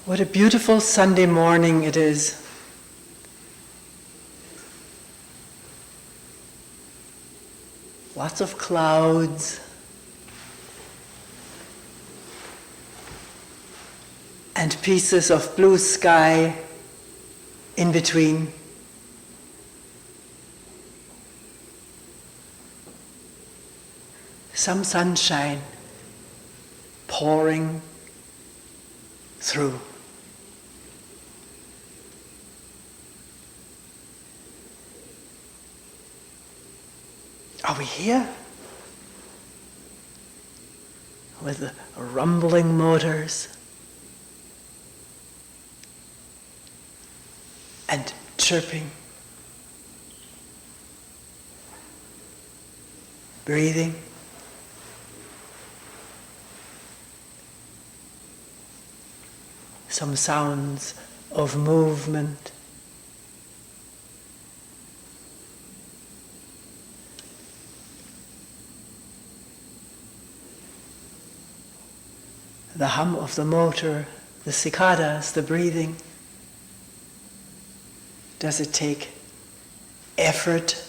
What a beautiful Sunday morning it is. Lots of clouds. And pieces of blue sky in between. Some sunshine pouring through. Are we here? With the rumbling motors and chirping, breathing. Some sounds of movement. The hum of the motor, the cicadas, the breathing. Does it take effort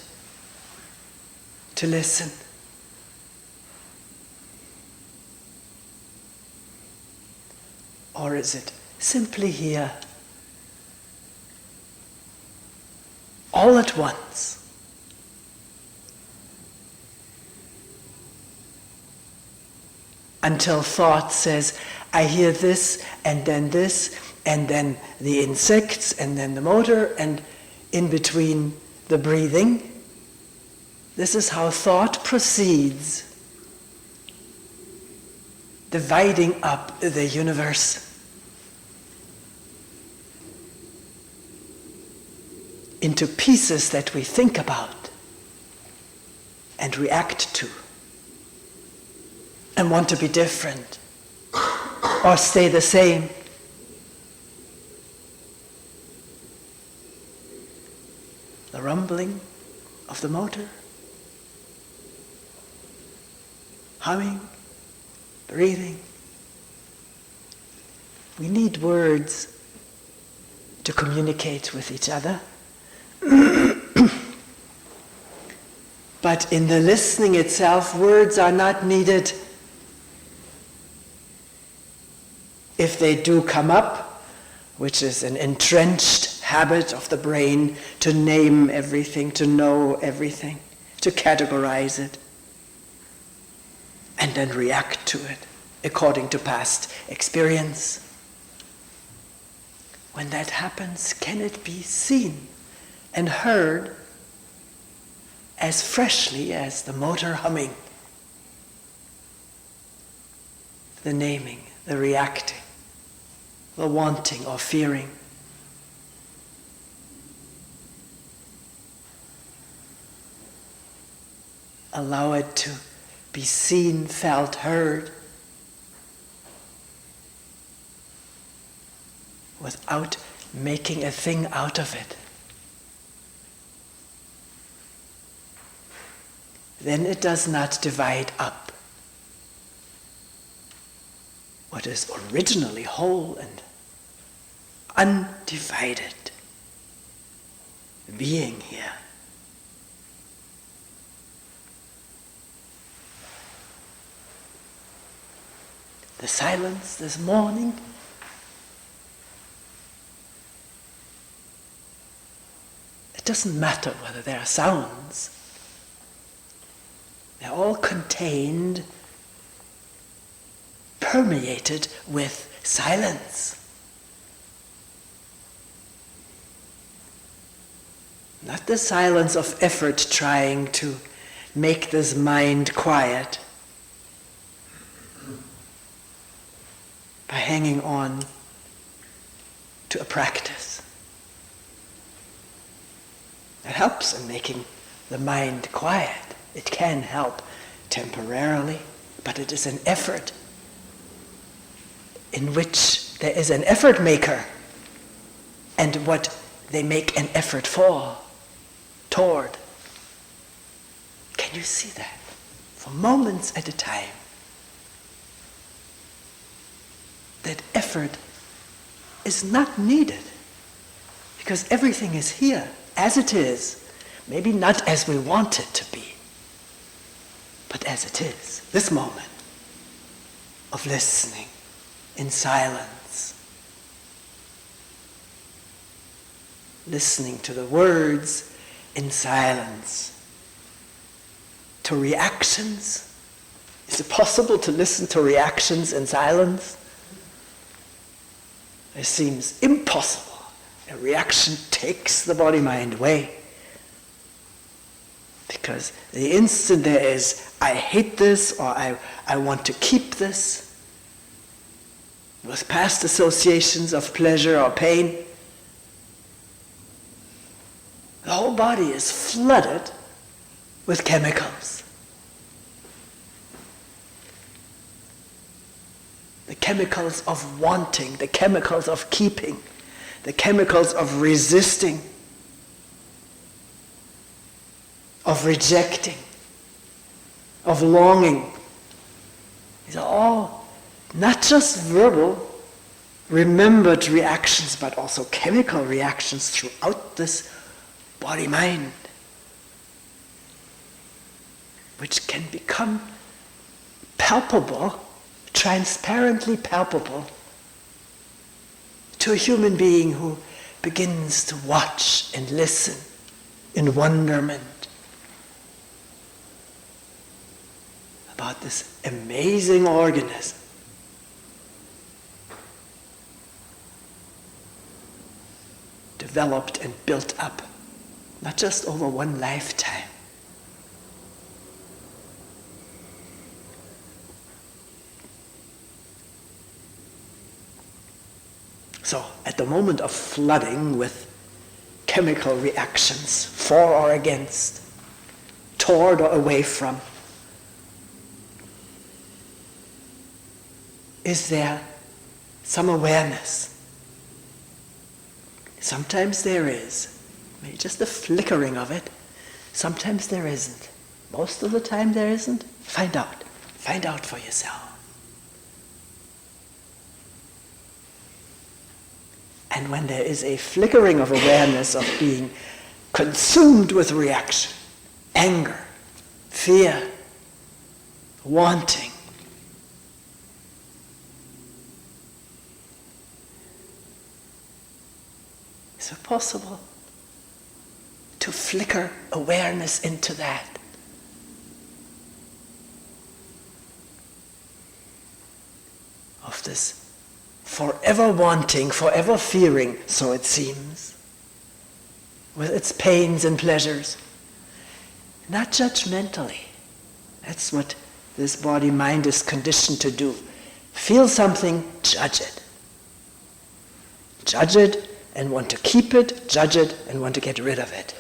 to listen? Or is it simply here, all at once? Until thought says, I hear this, and then the insects, and then the motor, and in between the breathing. This is how thought proceeds, dividing up the universe into pieces that we think about and react to. And want to be different or stay the same. The rumbling of the motor, humming, breathing. We need words to communicate with each other. But in the listening itself, words are not needed. If they do come up, which is an entrenched habit of the brain to name everything, to know everything, to categorize it, and then react to it according to past experience. When that happens, can it be seen and heard as freshly as the motor humming, the naming, the reacting, the wanting or fearing? Allow it to be seen, felt, heard, without making a thing out of it. Then it does not divide up what is originally whole and undivided being here. The silence this morning it doesn't matter whether there are sounds. They're all contained, permeated with silence. Not the silence of effort trying to make this mind quiet by hanging on to a practice. It helps in making the mind quiet. It can help temporarily, but it is an effort in which there is an effort maker and what they make an effort for, toward. Can you see that? For moments at a time. That effort is not needed. Because everything is here, as it is. Maybe not as we want it to be, but as it is. This moment of listening in silence. Listening to the words in silence. To reactions. Is it possible to listen to reactions in silence? It seems impossible. A reaction takes the body-mind away. Because the instant there is, I hate this, or I want to keep this, with past associations of pleasure or pain, the whole body is flooded with chemicals. The chemicals of wanting, the chemicals of keeping, the chemicals of resisting, of rejecting, of longing. These are all not just verbal, remembered reactions, but also chemical reactions throughout this body-mind, which can become palpable, transparently palpable, to a human being who begins to watch and listen in wonderment about this amazing organism. Developed and built up, not just over one lifetime. So, at the moment of flooding with chemical reactions, for or against, toward or away from, is there some awareness? Sometimes there is, maybe just a flickering of it. Sometimes there isn't. Most of the time there isn't. Find out. Find out for yourself. And when there is a flickering of awareness of being consumed with reaction, anger, fear, wanting, is it possible to flicker awareness into that? Of this forever wanting, forever fearing, so it seems, with its pains and pleasures. Not judgmentally. That's what this body-mind is conditioned to do. Feel something, judge it. Judge it and want to keep it, judge it and want to get rid of it.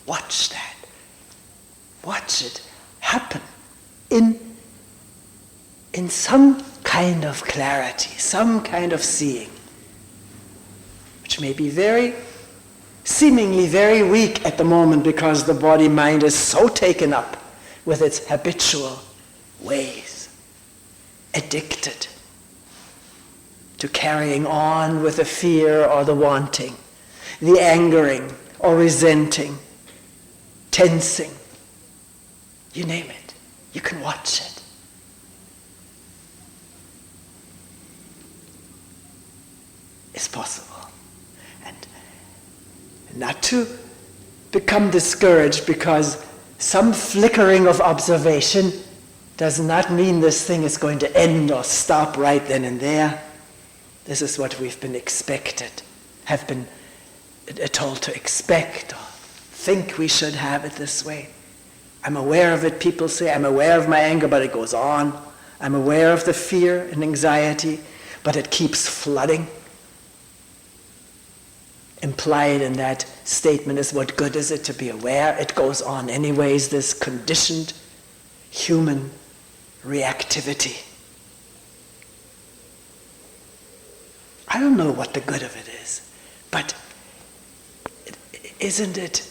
Watch that. Watch it happen in some kind of clarity, some kind of seeing, which may be seemingly very weak at the moment because the body-mind is so taken up with its habitual ways, addicted to carrying on with the fear or the wanting, the angering or resenting, tensing. You name it. You can watch it. It's possible. And not to become discouraged because some flickering of observation does not mean this thing is going to end or stop right then and there. This is what we've been have been told to expect or think we should have it this way. I'm aware of it, people say. I'm aware of my anger, but it goes on. I'm aware of the fear and anxiety, but it keeps flooding. Implied in that statement is, what good is it to be aware? It goes on anyways, this conditioned human reactivity. I don't know what the good of it is, but isn't it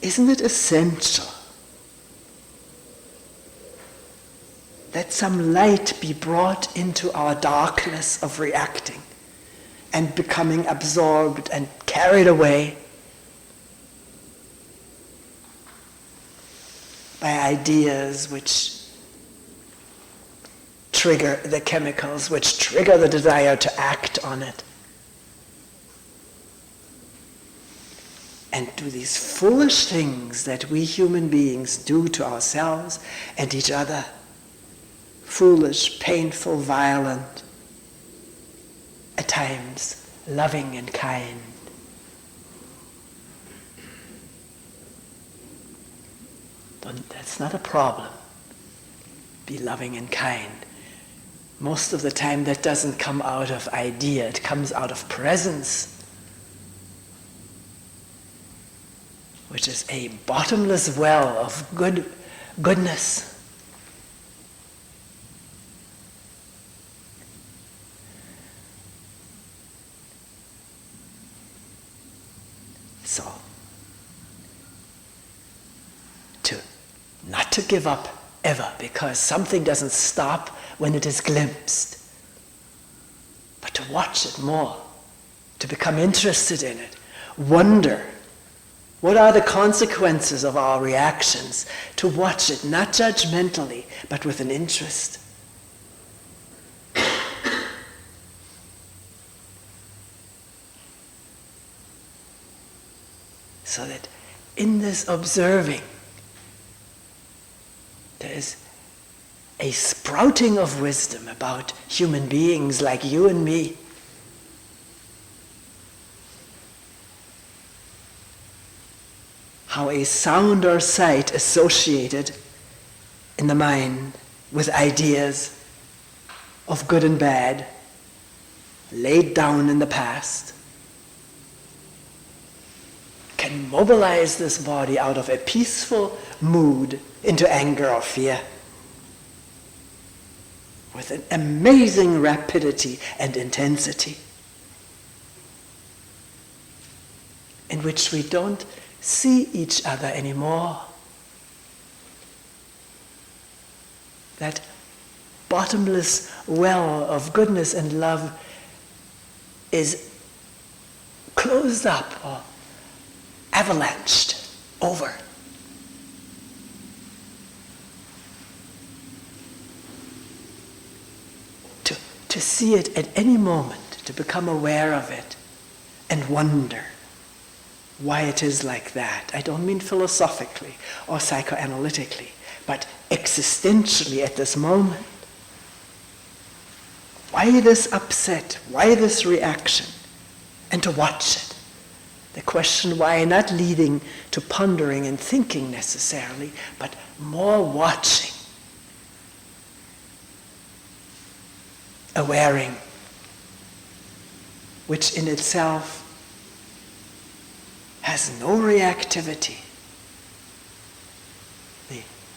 essential Let some light be brought into our darkness of reacting and becoming absorbed and carried away by ideas which trigger the chemicals, which trigger the desire to act on it. And do these foolish things that we human beings do to ourselves and each other. Foolish, painful, violent, at times loving and kind. That's not a problem. Be loving and kind. Most of the time that doesn't come out of idea, it comes out of presence, which is a bottomless well of goodness. So, not to give up ever, because something doesn't stop when it is glimpsed, but to watch it more, to become interested in it, wonder, what are the consequences of our reactions, to watch it, not judgmentally, but with an interest. So that in this observing, there is a sprouting of wisdom about human beings like you and me. How a sound or sight associated in the mind with ideas of good and bad laid down in the past can mobilize this body out of a peaceful mood into anger or fear with an amazing rapidity and intensity, in which we don't see each other anymore. That bottomless well of goodness and love is closed up or avalanched over. To see it at any moment, to become aware of it and wonder why it is like that. I don't mean philosophically or psychoanalytically, but existentially at this moment. Why this upset? Why this reaction? And to watch it. The question why not leading to pondering and thinking necessarily, but more watching. Awaring, which in itself has no reactivity.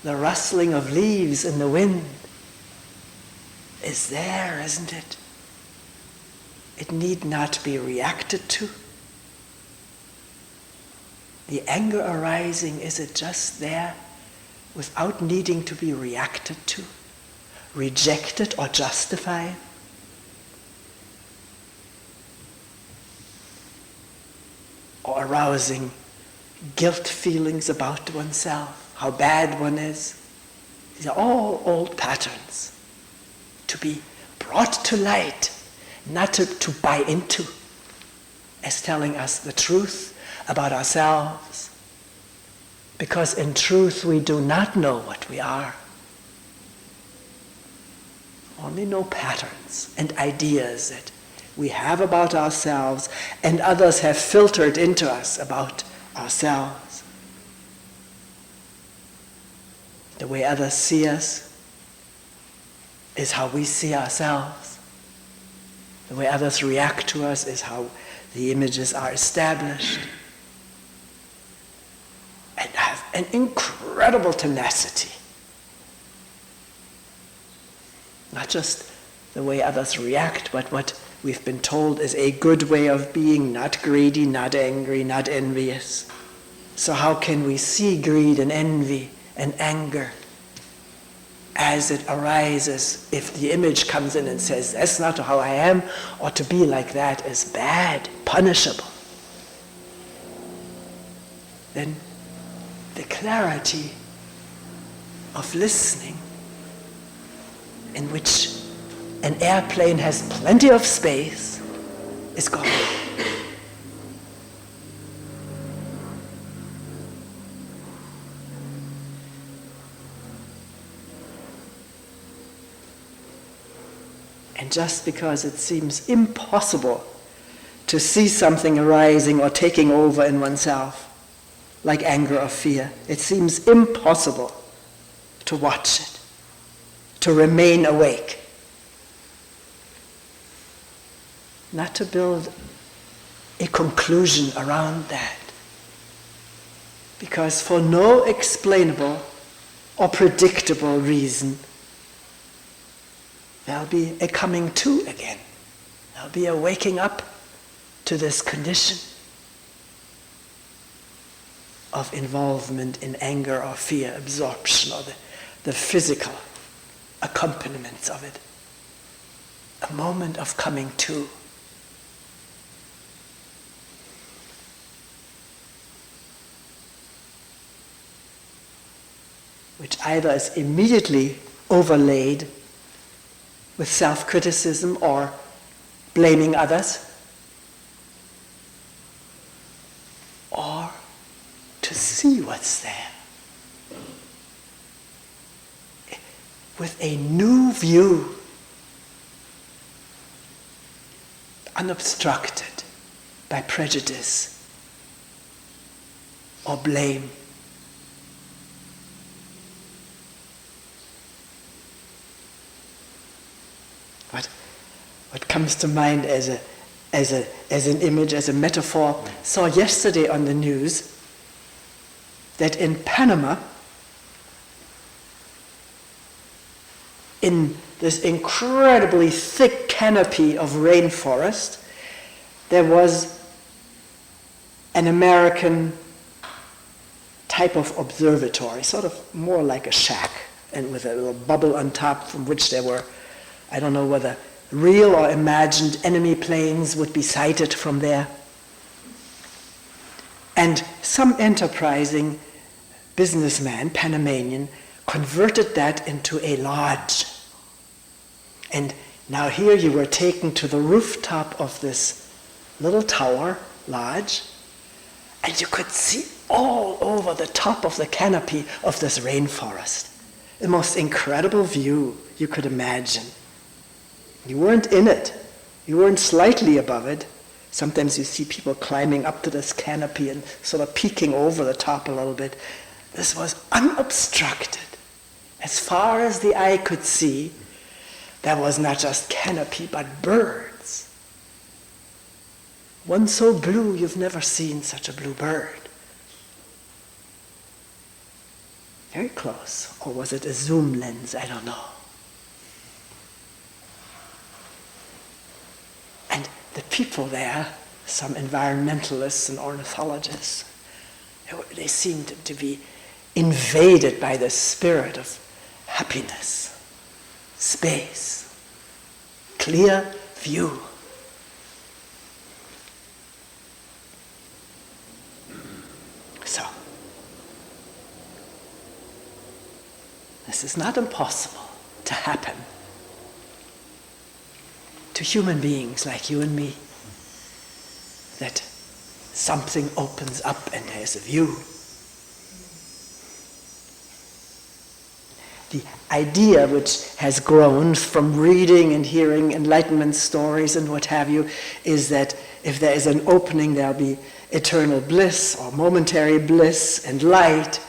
The rustling of leaves in the wind is there, isn't it? It need not be reacted to. The anger arising, is it just there without needing to be reacted to, rejected or justified? Or arousing guilt feelings about oneself, how bad one is. These are all old patterns to be brought to light, not to buy into, as telling us the truth about ourselves. Because in truth we do not know what we are. Only know patterns and ideas that we have about ourselves and others have filtered into us about ourselves. The way others see us is how we see ourselves. The way others react to us is how the images are established. And have an incredible tenacity. Not just the way others react, but what we've been told is a good way of being, not greedy, not angry, not envious. So how can we see greed and envy and anger as it arises, if the image comes in and says, that's not how I am, or to be like that is bad, punishable, then the clarity of listening, in which an airplane has plenty of space, is gone. And just because it seems impossible to see something arising or taking over in oneself, like anger or fear, it seems impossible to watch it, to remain awake, not to build a conclusion around that. Because for no explainable or predictable reason, there'll be a coming to again. There'll be a waking up to this condition of involvement in anger or fear, absorption, or the physical accompaniments of it. A moment of coming to. Which either is immediately overlaid with self-criticism or blaming others, or to see what's there with a new view, unobstructed by prejudice or blame. What comes to mind as an image, as a metaphor, saw yesterday on the news that in Panama, in this incredibly thick canopy of rainforest, there was an American type of observatory, sort of more like a shack, and with a little bubble on top from which there were, I don't know whether real or imagined enemy planes would be sighted from there. And some enterprising businessman, Panamanian, converted that into a lodge. And now here you were taken to the rooftop of this little tower lodge, and you could see all over the top of the canopy of this rainforest. The most incredible view you could imagine. You weren't in it. You weren't slightly above it. Sometimes you see people climbing up to this canopy and sort of peeking over the top a little bit. This was unobstructed. As far as the eye could see, there was not just canopy, but birds. One so blue, you've never seen such a blue bird. Very close. Or was it a zoom lens? I don't know. And the people there, some environmentalists and ornithologists, they seemed to be invaded by the spirit of happiness, space, clear view. So, this is not impossible to happen to human beings like you and me, that something opens up and there's a view. The idea which has grown from reading and hearing enlightenment stories and what have you is that if there is an opening, there'll be eternal bliss or momentary bliss and light.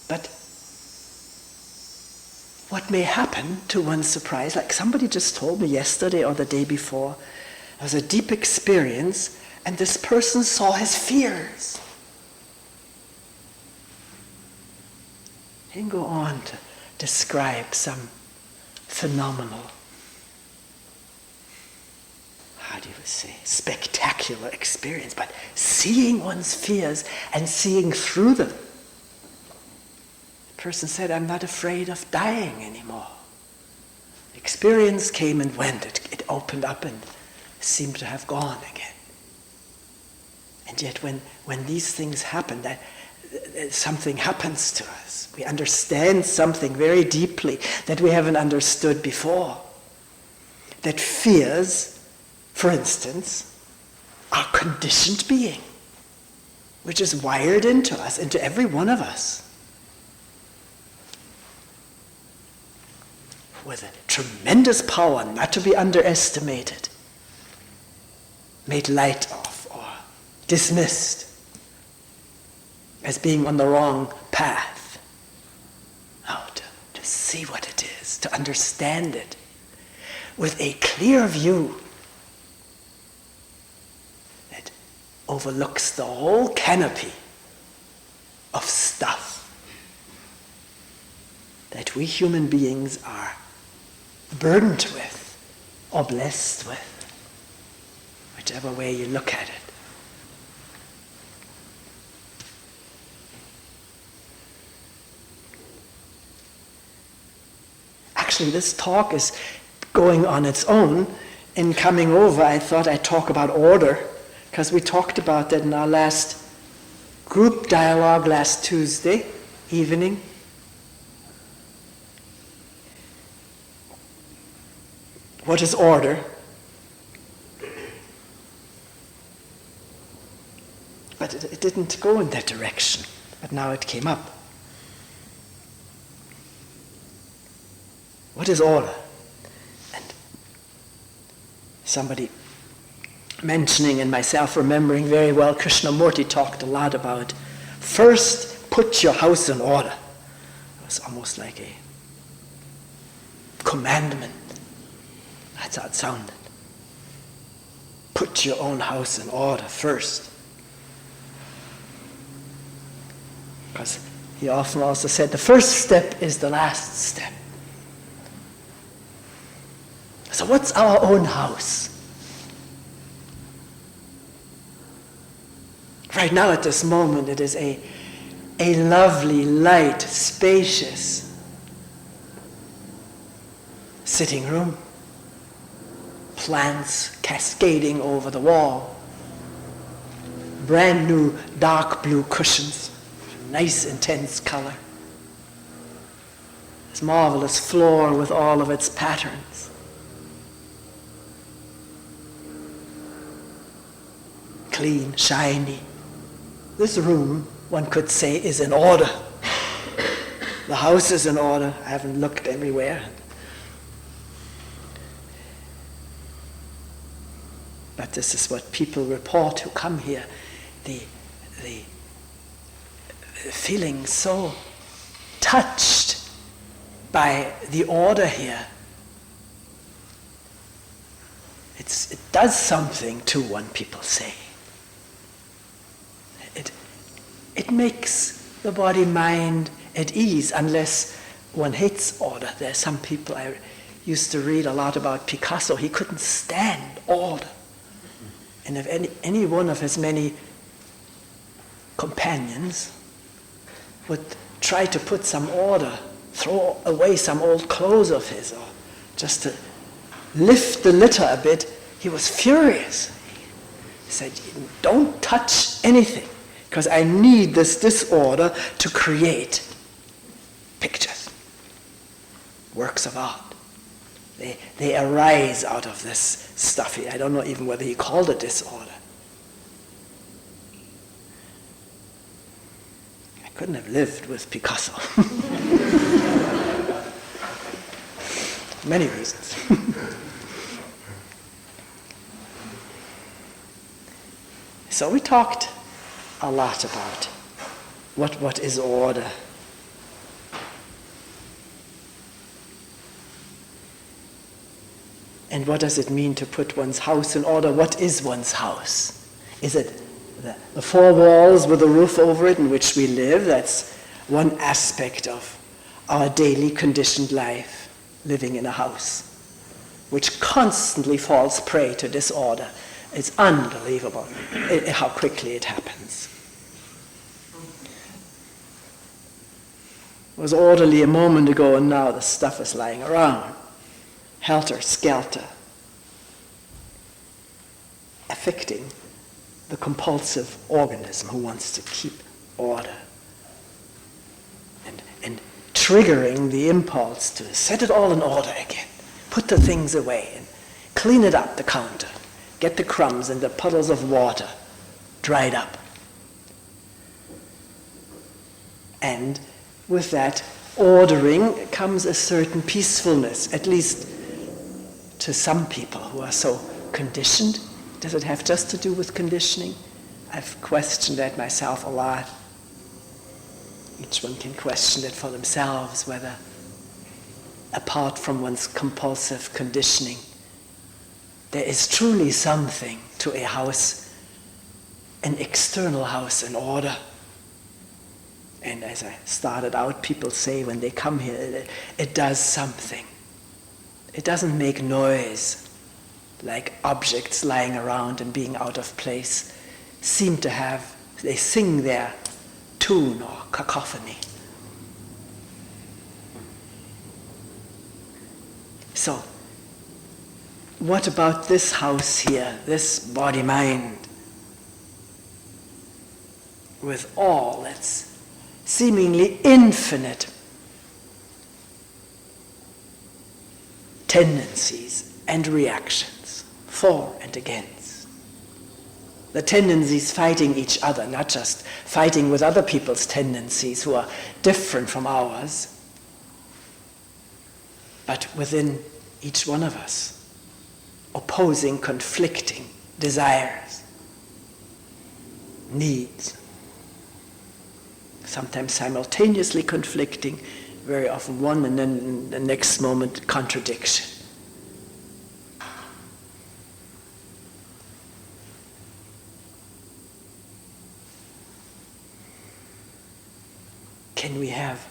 But what may happen to one's surprise, like somebody just told me yesterday or the day before, there was a deep experience and this person saw his fears. He didn't go on to describe some phenomenal, how do you say, spectacular experience, but seeing one's fears and seeing through them person said, I'm not afraid of dying anymore. Experience came and went. It opened up and seemed to have gone again. And yet when these things happen, that something happens to us. We understand something very deeply that we haven't understood before. That fears, for instance, are conditioned being, which is wired into us, into every one of us, with a tremendous power not to be underestimated, made light of, or dismissed as being on the wrong path. Now, to see what it is, to understand it with a clear view that overlooks the whole canopy of stuff that we human beings are burdened with or blessed with, whichever way you look at it. Actually, this talk is going on its own. In coming over, I thought I'd talk about order, because we talked about that in our last group dialogue last Tuesday evening. What is order? But it didn't go in that direction, but now it came up. What is order? And somebody mentioning and myself remembering very well, Krishnamurti talked a lot about first put your house in order. It was almost like a commandment. That's how it sounded. Put your own house in order first. Because he often also said the first step is the last step. So what's our own house? Right now at this moment it is a lovely, light, spacious sitting room. Plants cascading over the wall. Brand new dark blue cushions. Nice intense color. This marvelous floor with all of its patterns. Clean, shiny. This room, one could say, is in order. The house is in order. I haven't looked everywhere. But this is what people report who come here. The feeling so touched by the order here. It does something to one, people say. It makes the body-mind at ease, unless one hates order. There are some people, I used to read a lot about Picasso. He couldn't stand order. And if any one of his many companions would try to put some order, throw away some old clothes of his, or just to lift the litter a bit, he was furious. He said, don't touch anything, because I need this disorder to create pictures, works of art. They arise out of this stuff. I don't know even whether he called it disorder. I couldn't have lived with Picasso. Many reasons. So we talked a lot about what is order. And what does it mean to put one's house in order? What is one's house? Is it the four walls with a roof over it in which we live? That's one aspect of our daily conditioned life, living in a house, which constantly falls prey to disorder. It's unbelievable how quickly it happens. It was orderly a moment ago, and now the stuff is lying around. Helter-skelter. Affecting the compulsive organism who wants to keep order. And triggering the impulse to set it all in order again. Put the things away and clean it up, the counter. Get the crumbs and the puddles of water dried up. And with that ordering comes a certain peacefulness, at least to some people who are so conditioned. Does it have just to do with conditioning? I've questioned that myself a lot. Each one can question it for themselves, whether, apart from one's compulsive conditioning, there is truly something to a house, an external house in order. And as I started out, people say when they come here, it does something. It doesn't make noise, like objects lying around and being out of place seem to have. They sing their tune or cacophony. So, what about this house here, this body-mind, with all its seemingly infinite tendencies and reactions, for and against? The tendencies fighting each other, not just fighting with other people's tendencies who are different from ours, but within each one of us, opposing, conflicting desires, needs, sometimes simultaneously conflicting, very often one, and then the next moment contradiction. Can we have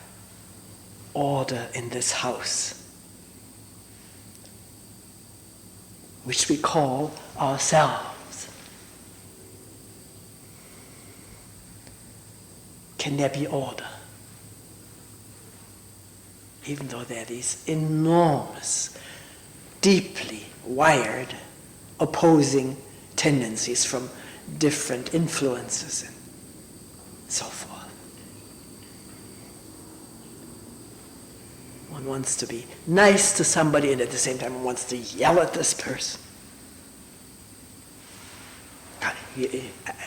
order in this house, which we call ourselves? Can there be order? Even though there are these enormous, deeply wired, opposing tendencies from different influences and so forth. One wants to be nice to somebody, and at the same time one wants to yell at this person.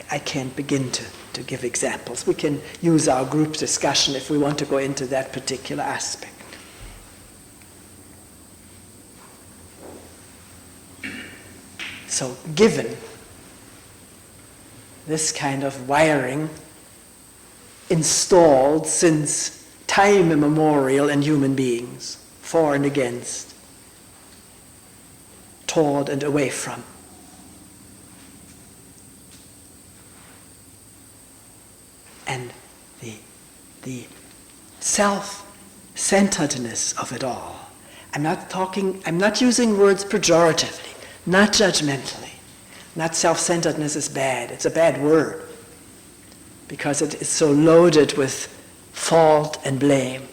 I can't begin to give examples. We can use our group discussion if we want to go into that particular aspect. So, given this kind of wiring installed since time immemorial in human beings, for and against, toward and away from, and the self-centeredness of it all. I'm not using words pejoratively, not judgmentally. Not self-centeredness is bad. It's a bad word because it is so loaded with fault and blame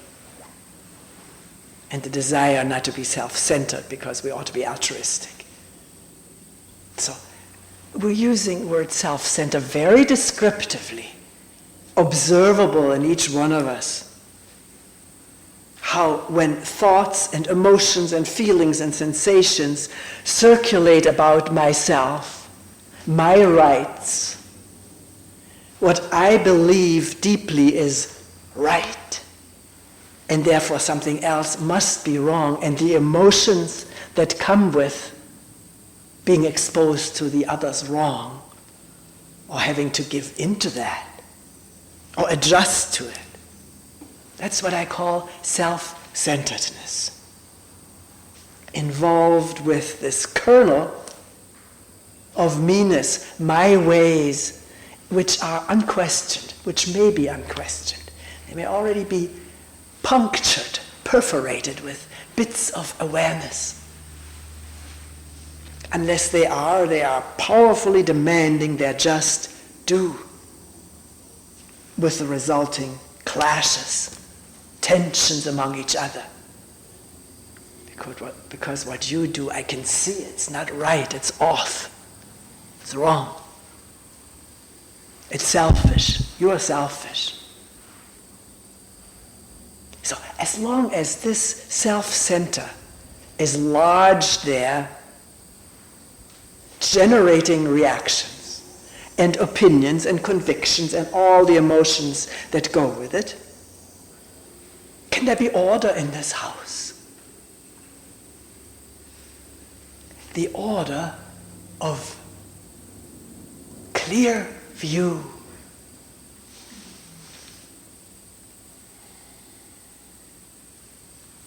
and the desire not to be self-centered because we ought to be altruistic. So we're using the word self-centered very descriptively, observable in each one of us. How when thoughts and emotions and feelings and sensations circulate about myself, my rights, what I believe deeply is right, and therefore something else must be wrong, and the emotions that come with being exposed to the other's wrong, or having to give into that, or adjust to it. That's what I call self-centeredness. Involved with this kernel of meanness, my ways, which are unquestioned, which may be unquestioned. They may already be punctured, perforated with bits of awareness. Unless they are powerfully demanding their just due, with the resulting clashes, tensions among each other. Because what you do, I can see it's not right, it's off, it's wrong. It's selfish. You are selfish. So as long as this self-center is lodged there, generating reactions and opinions and convictions and all the emotions that go with it, can there be order in this house? The order of clear view.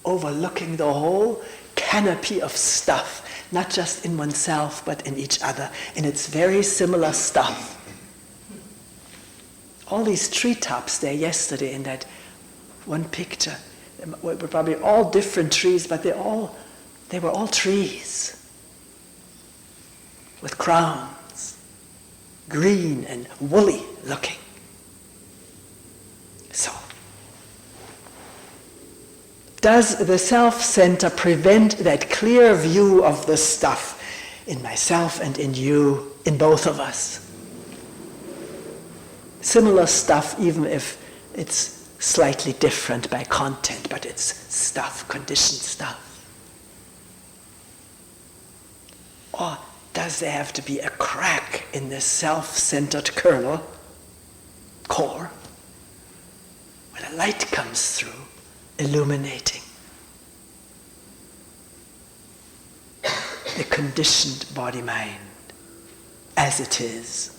Overlooking the whole canopy of stuff, not just in oneself, but in each other, and it's very similar stuff. All these treetops there yesterday in that one picture, were probably all different trees, but they were all trees with crowns, green and woolly looking. So, does the self-center prevent that clear view of the stuff in myself and in you, in both of us? Similar stuff, even if it's slightly different by content, but it's stuff, conditioned stuff. Or does there have to be a crack in this self-centered core, where the light comes through, illuminating the conditioned body-mind as it is?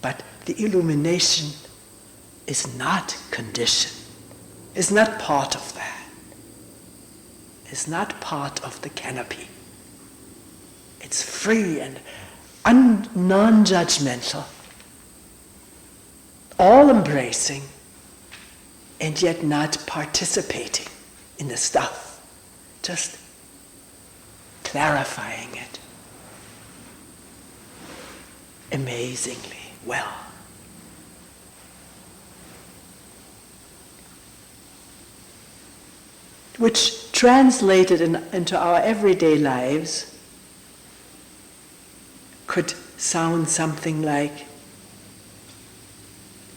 But the illumination is not conditioned, is not part of that, is not part of the canopy. It's free and non-judgmental, all-embracing, and yet not participating in the stuff, just clarifying it amazingly well. Which translated into our everyday lives could sound something like,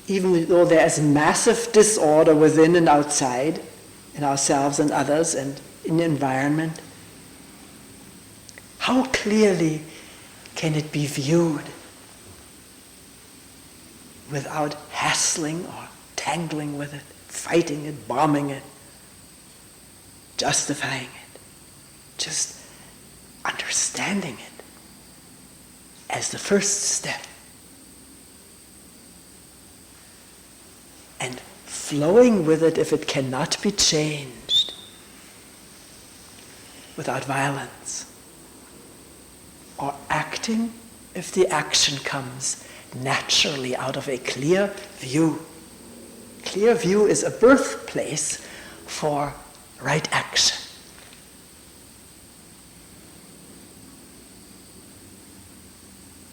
even though there is massive disorder within and outside, in ourselves and others and in the environment, how clearly can it be viewed without hassling or tangling with it, fighting it, bombing it, justifying it, just understanding it as the first step and flowing with it if it cannot be changed without violence, or acting if the action comes naturally out of a clear view. Clear view is a birthplace for right action.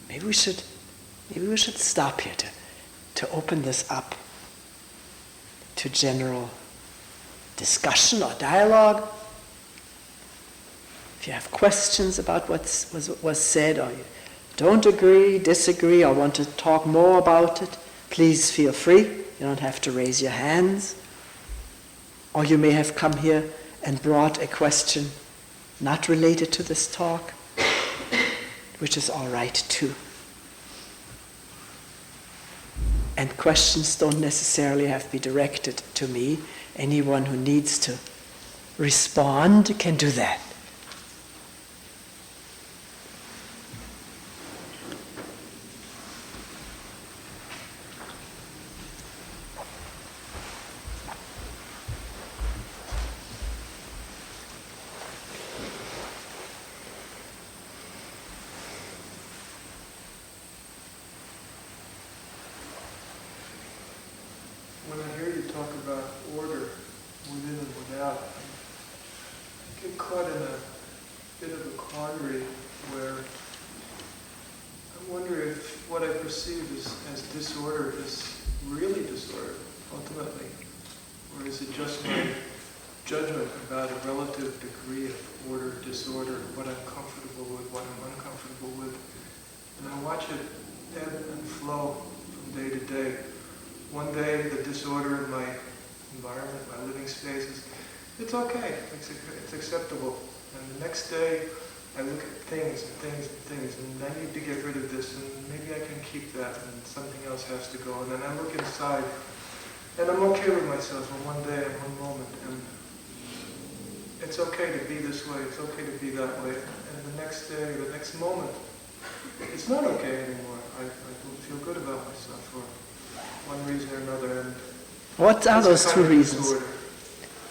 Maybe we should stop here to open this up to general discussion or dialogue. If you have questions about what was said, or you don't agree, disagree, or want to talk more about it, please feel free. You don't have to raise your hands. Or you may have come here and brought a question not related to this talk, which is all right too. And questions don't necessarily have to be directed to me. Anyone who needs to respond can do that. When I hear you talk about order within and without, I get caught in a Or is it just my judgment about a relative degree of order, disorder, what I'm comfortable with, what I'm uncomfortable with? And I watch it ebb and flow from day to day. One day, the disorder in my environment, my living spaces, it's okay, it's acceptable. And the next day, I look at things and things and things, and I need to get rid of this, and maybe I can keep that, and something else has to go. And then I look inside, and I'm okay with myself on one day and one moment, and it's okay to be this way, it's okay to be that way. And the next day, the next moment, it's not okay anymore. I don't feel good about myself for one reason or another. And what are those two reasons?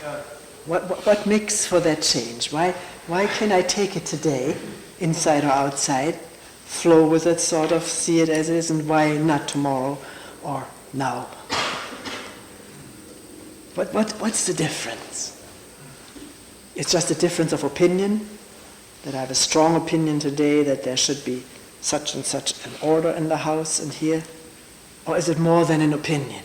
Yeah. What makes for that change? Why can I take it today, inside or outside, flow with it, sort of see it as is, and why not tomorrow or now? What's the difference? It's just a difference of opinion, that I have a strong opinion today that there should be such and such an order in the house and here? Or is it more than an opinion?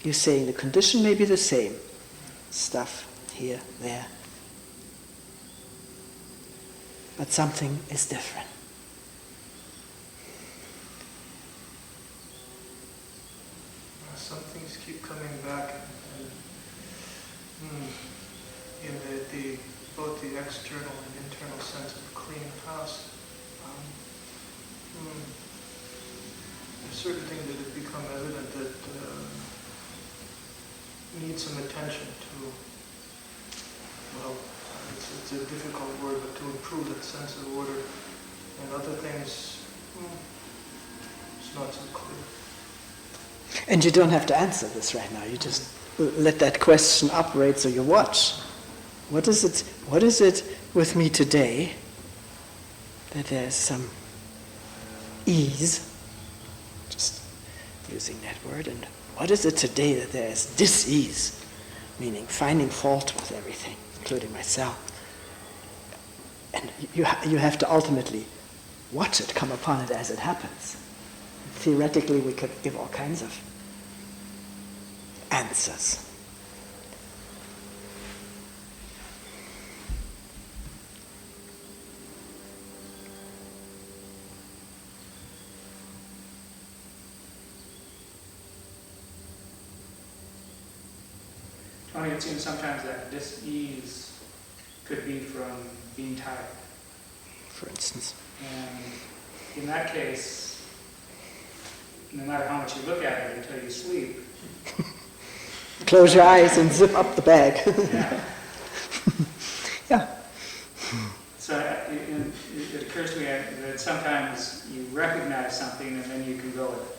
You're saying the condition may be the same. Stuff here, there. But something is different. Some things keep coming back, and in both the external and internal sense of a clean house. There's certain things that have become evident that need some attention to, well, it's a difficult word, but to improve that sense of order. And other things, it's not so clear. And you don't have to answer this right now. You just let that question operate, so you watch. What is it with me today that there's some ease, just using that word, and what is it today that there is dis-ease, meaning finding fault with everything, including myself? And you have to ultimately watch it, come upon it as it happens. Theoretically, we could give all kinds of answers. Toni, it seems sometimes that dis-ease could be from being tired. For instance. And in that case, no matter how much you look at it until you sleep. Close your eyes and zip up the bag. Yeah. Yeah. So it occurs to me that sometimes you recognize something and then you can go with it.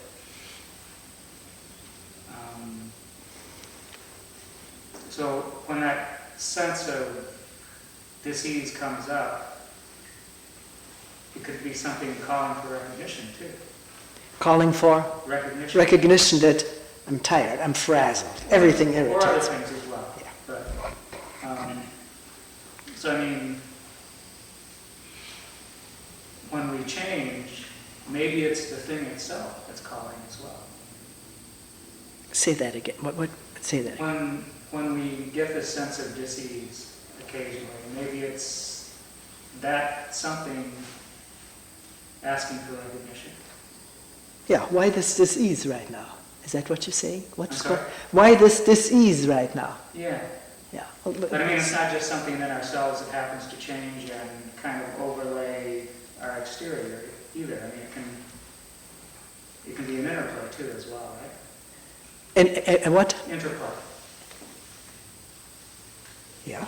So when that sense of dis-ease comes up, it could be something calling for recognition too. Calling for Recognition. recognition that I'm tired, I'm frazzled, everything irritates Or other me. things as well. Yeah. But, so I mean, when we change, maybe it's the thing itself that's calling as well. Say that again. What? Say that again. When we get this sense of dis-ease occasionally, maybe it's that something asking for recognition. Yeah, why this dis-ease right now? Is that what you're saying? What's I'm sorry? why this dis-ease right now? Yeah. Yeah. But I mean, it's not just something in ourselves that happens to change and kind of overlay our exterior either. I mean, it can be an interplay too as well, right? And what? Interplay. Yeah.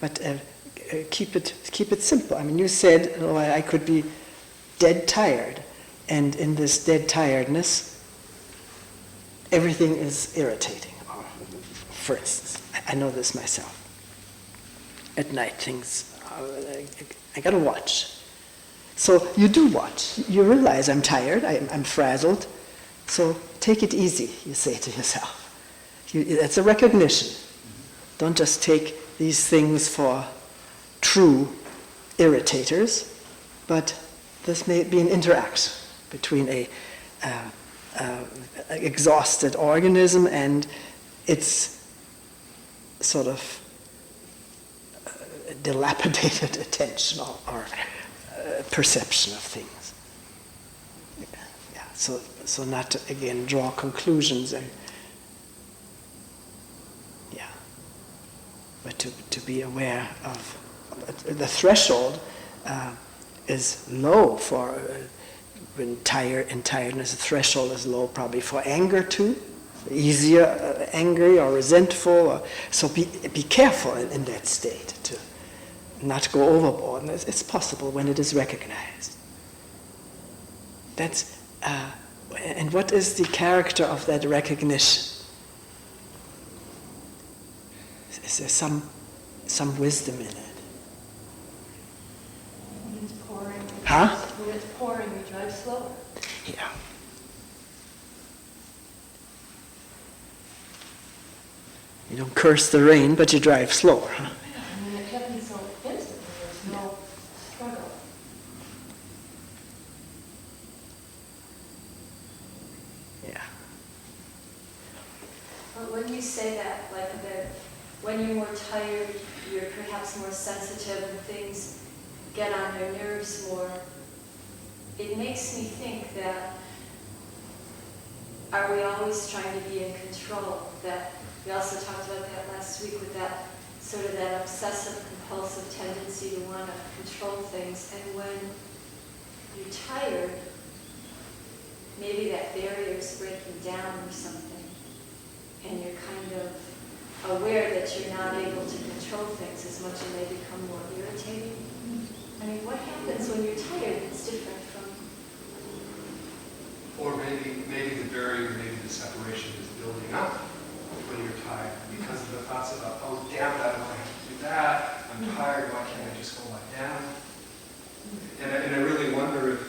But keep it simple. I mean, you said, oh, I could be dead tired, and in this dead tiredness, everything is irritating. Or, for instance, I know this myself. At night, things, I gotta watch. So you do watch. You realize I'm tired, I'm frazzled, so take it easy, you say to yourself. It's a recognition. Don't just take these things for true irritators, but this may be an interaction between a exhausted organism and its sort of dilapidated attention or perception of things. Yeah. So not to, again, draw conclusions and but to be aware of the threshold is low for when tiredness. The threshold is low probably for anger too. Easier angry or resentful. So be careful in that state to not go overboard. And it's possible when it is recognized. That's and what is the character of that recognition? Is there some wisdom in it? When it's pouring, Huh? you drive slower. Yeah. You don't curse the rain, but you drive slower. Huh? I mean, it happens so instantly. There's no struggle. Yeah. But when you say that, like that, when you're more tired, you're perhaps more sensitive and things get on your nerves more, it makes me think that, are we always trying to be in control? That we also talked about that last week with that sort of that obsessive compulsive tendency to want to control things. And when you're tired, maybe that barrier is breaking down or something, and you're kind of aware that you're not able to control things as much and they become more irritating. I mean, what happens when you're tired that's different from... Or maybe the barrier, maybe the separation is building up when you're tired because of the thoughts about, oh, damn that, I have to do that, I'm tired, why can't I just go lie down? And I really wonder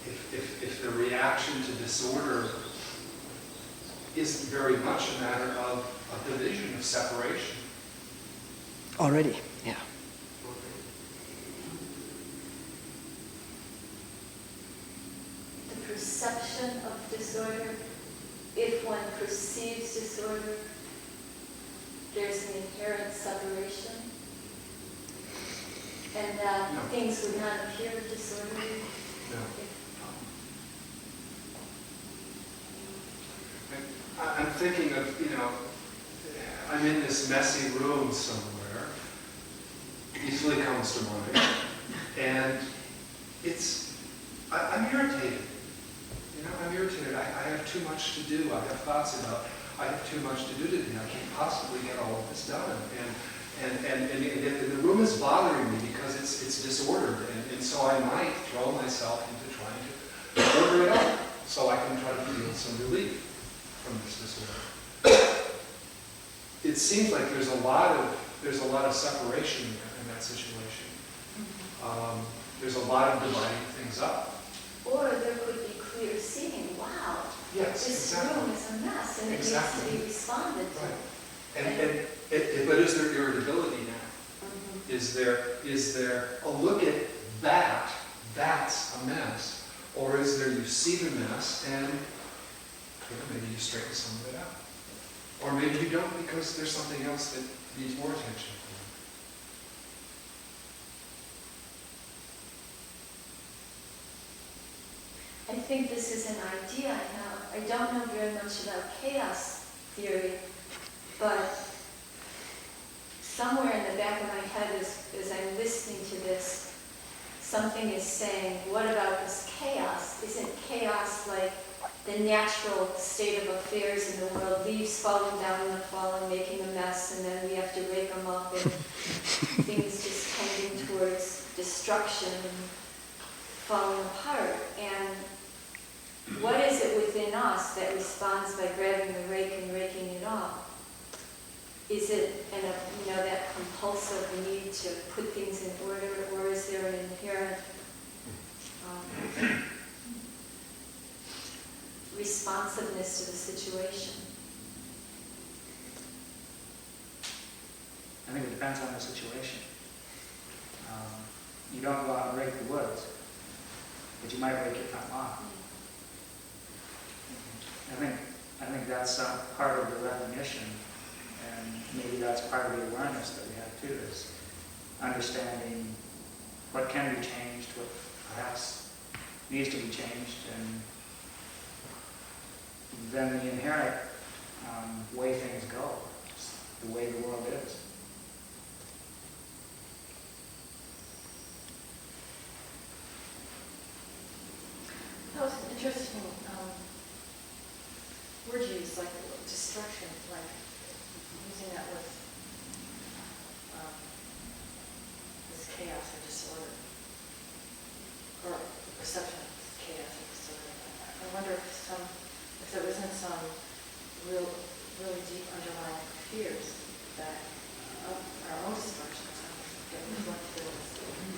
if the reaction to disorder is very much a matter of a division, of separation. Already, yeah. The perception of disorder, if one perceives disorder, there's an inherent separation, and that things would not appear disorderly. No. I'm thinking of, I'm in this messy room somewhere, easily comes to mind, and I'm irritated. I'm irritated. I have too much to do. I have thoughts about, I have too much to do today. I can't possibly get all of this done. And the room is bothering me because it's disordered, and so I might throw myself into trying to order it up so I can try to feel some relief from this disorder. It seems like there's a lot of separation in that situation. There's a lot of dividing things up. Or there could be clear seeing, wow, Yes, this exactly. room is a mess and it Exactly. needs to be responded to. Right. But is there irritability now? Mm-hmm. Is there a look at that's a mess, or is there you see the mess and maybe you straighten some of it out, or maybe you don't because there's something else that needs more attention. I think this is an idea I have. I don't know very much about chaos theory, but somewhere in the back of my head as I'm listening to this, something is saying, what about this chaos? Isn't chaos like the natural state of affairs in the world, leaves falling down in the fall and making a mess, and then we have to rake them up, and things just tending towards destruction and falling apart. And what is it within us that responds by grabbing the rake and raking it up? Is it that compulsive need to put things in order, or is there an inherent responsiveness to the situation? I think it depends on the situation. You don't go out and rake the woods, but you might rake your front lawn. I think that's part of the recognition, and maybe that's part of the awareness that we have too, is understanding what can be changed, what perhaps needs to be changed, and then the inherent way things go, the way the world is. That was an interesting word you used, like destruction, like using that with this chaos or disorder, or the perception of this chaos or disorder. I wonder if there isn't some really deep underlying fears that of our own destruction get reflected in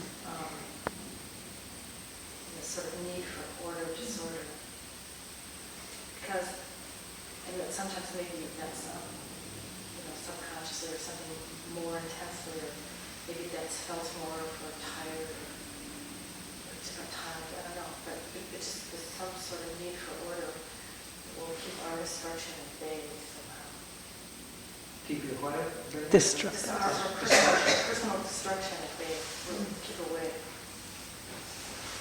this sort of need for order, disorder. Because, and that sometimes maybe that's subconsciously or something more intensely, or maybe that's felt more if we're tired or different times, I don't know. But it's just there's some sort of need for order that will keep our destruction at bay somehow. Keep your what? Destruction. Our personal destruction at bay will keep away.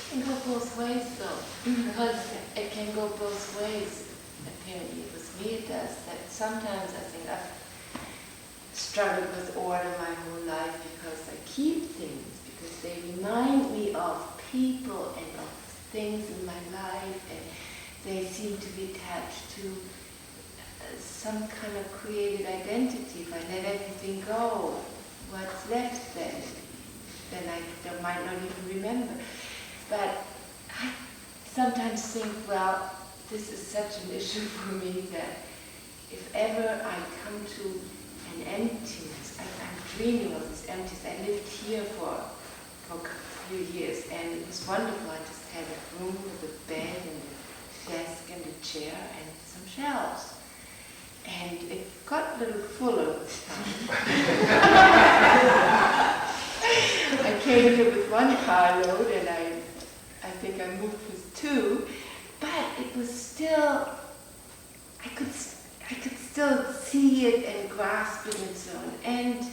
It can go both ways though, because it can go both ways. Apparently with me it does. That sometimes I think I've struggled with order my whole life because I keep things, because they remind me of people and of things in my life, and they seem to be attached to some kind of created identity. If I let everything go, what's left then? Then I might not even remember. But I sometimes think, well, this is such an issue for me that if ever I come to an emptiness, I'm dreaming of this emptiness. I lived here for a few years, and it was wonderful. I just had a room with a bed and a desk and a chair and some shelves. And it got a little fuller this time. I came here with one carload, and I think I moved with two, but it was still, I could still see it and grasp it and so on. And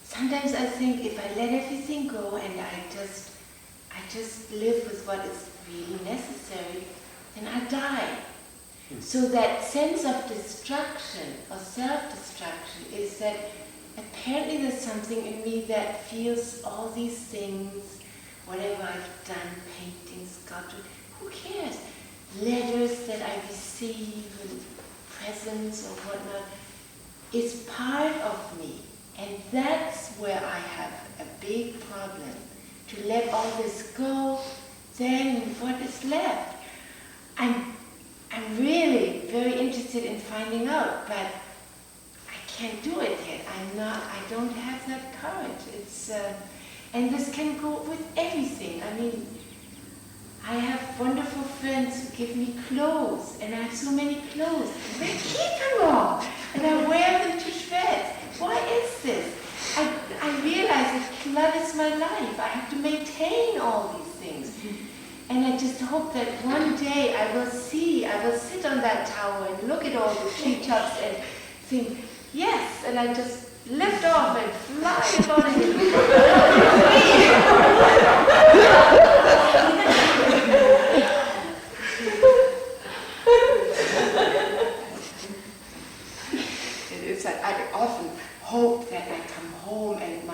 sometimes I think if I let everything go and I just live with what is really necessary, then I die. So that sense of destruction or self-destruction is that apparently there's something in me that feels all these things, whatever I've done, painting, sculpture, who cares? Letters that I receive and presents or whatnot is part of me. And that's where I have a big problem. To let all this go, then what is left? I'm really very interested in finding out, but I can't do it yet. I don't have that courage. And this can go with everything. I mean, I have wonderful friends who give me clothes, and I have so many clothes. I keep them all, and I wear them to shreds. Why is this? I realize it clutters my life. I have to maintain all these things. And I just hope that one day I will sit on that tower and look at all the treetops and think, yes, and I just lift off and fly about it. It's like I often hope that I come home and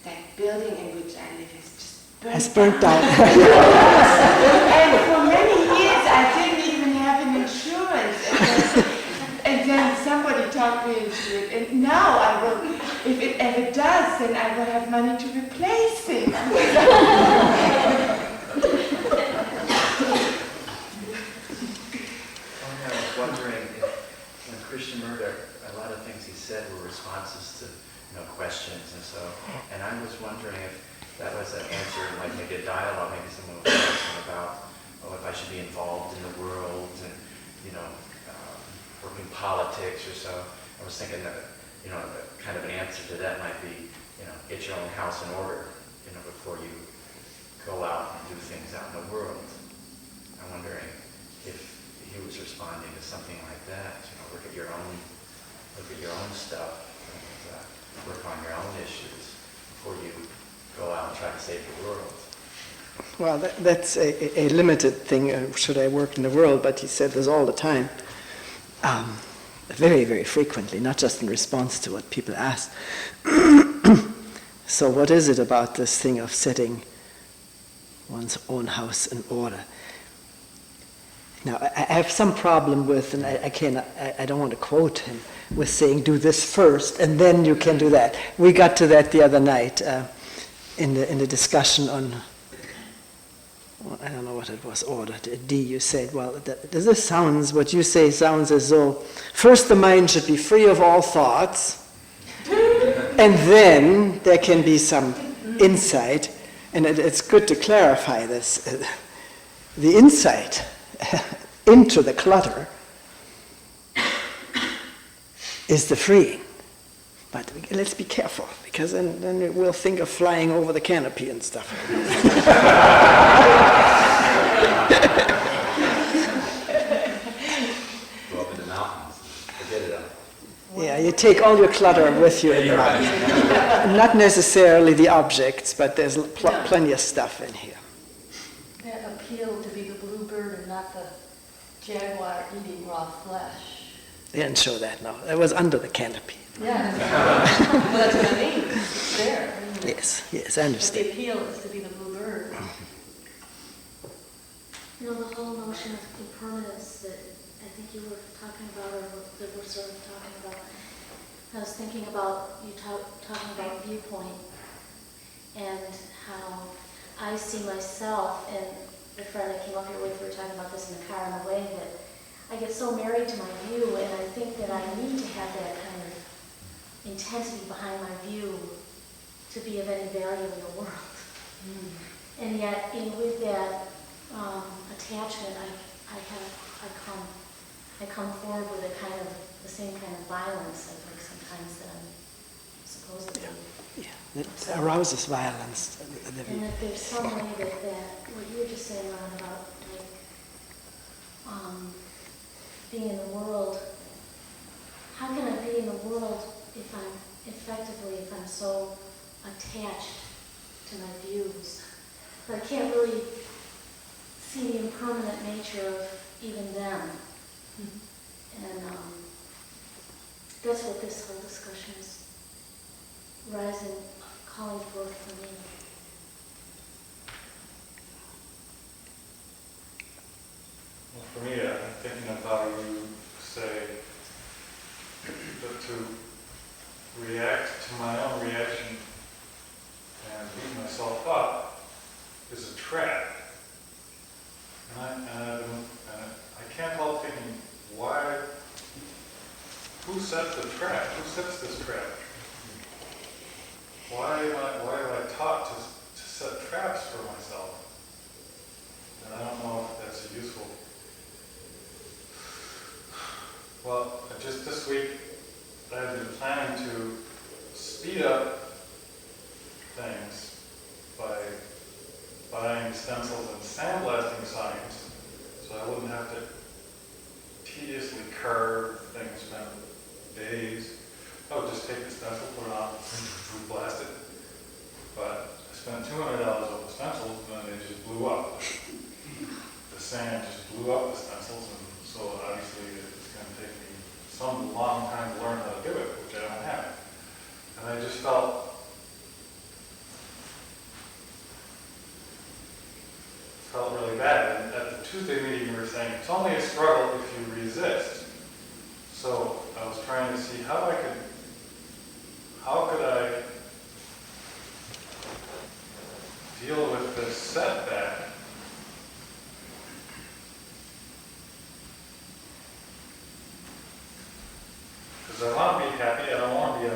that building in which I live is just Has burnt down. and for many years I've if it does, then I will have money to replace things. I was wondering if in Krishnamurti, a lot of things he said were responses to questions and so. And I was wondering if that was an answer, like maybe a dialogue, maybe someone was asking about, if I should be involved in the world and working politics or so. I was thinking that kind of an answer to that might be get your own house in order before you go out and do things out in the world. I'm wondering if he was responding to something like that. Look at your own stuff and work on your own issues before you go out and try to save the world. Well, that's a limited thing. Should I work in the world? But he said this all the time. Very, very frequently, not just in response to what people ask. So what is it about this thing of setting one's own house in order? Now, I have some problem with, and I don't want to quote him, with saying do this first and then you can do that. We got to that the other night in the discussion on, I don't know what it was, order. D, you said, well, this sounds, what you say sounds as though first the mind should be free of all thoughts, and then there can be some insight, and it's good to clarify this. The insight into the clutter is the freeing. But let's be careful, because then we'll think of flying over the canopy and stuff. Go up in the mountains, forget it. Yeah, you take all your clutter with you in the mountain. Not necessarily the objects, but there's plenty of stuff in here. That appeal to be the bluebird and not the jaguar eating raw flesh. They didn't show that, no. It was under the canopy. Yeah. Well, that's what I mean. It's there. Yes, I But understand. the appeal is to be the bluebird. The whole notion of impermanence that I think you were talking about, or that we're sort of talking about. I was thinking about you talking about viewpoint and how I see myself, and the friend that came up here with, we were talking about this in the car on the way, that I get so married to my view, and I think that I need to have that kind of intensity behind my view to be of any value in the world. And yet, with that attachment, I come forward with a kind of the same kind of violence, I think, sometimes that I'm supposed to be. Yeah, it arouses violence. And that there's some way that what you were just saying, Ron, about being in the world. How can I be in the world if I'm so attached to my views? But I can't really see the impermanent nature of even them. And that's what this whole discussion is rising, calling forth for me. Well, for me, I'm thinking of how you say that to react to my own reaction and beat myself up is a trap. And I can't help thinking, why, who sets the trap? Who sets this trap? Why am I taught to set traps for myself? And I don't know if that's useful. Well, just this week, I've been planning to speed up things by buying stencils and sandblasting signs, so I wouldn't have to tediously carve things, spend days. I would just take the stencil, put it on, and blast it. But I spent $200 on the stencils, and they just blew up. The sand just blew up the stencils, and so obviously it's going to take me some long time to learn how to do it, which I don't have. And I just felt really bad. And at the Tuesday meeting, you were saying it's only a struggle if you resist. So I was trying to see how could I setback. Because I want to be happy, I don't want to be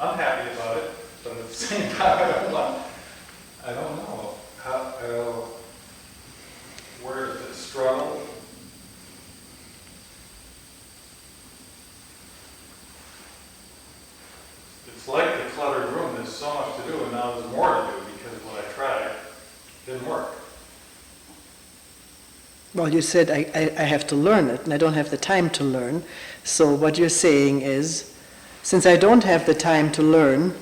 unhappy about it, but at the same time, I don't know how, where is it struggle? It's like the cluttered room, there's so much to do and now there's more to do because what I tried didn't work. Well, you said I have to learn it, and I don't have the time to learn. So what you're saying is, since I don't have the time to learn,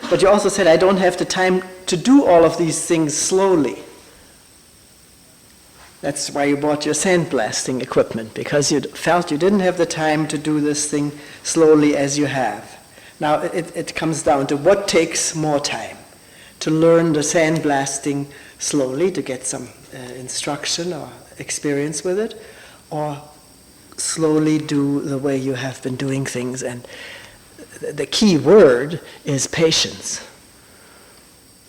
but you also said I don't have the time to do all of these things slowly. That's why you bought your sandblasting equipment, because you felt you didn't have the time to do this thing slowly as you have. Now, it comes down to what takes more time. To learn the sandblasting slowly, to get some instruction or experience with it, or slowly do the way you have been doing things. And the key word is patience.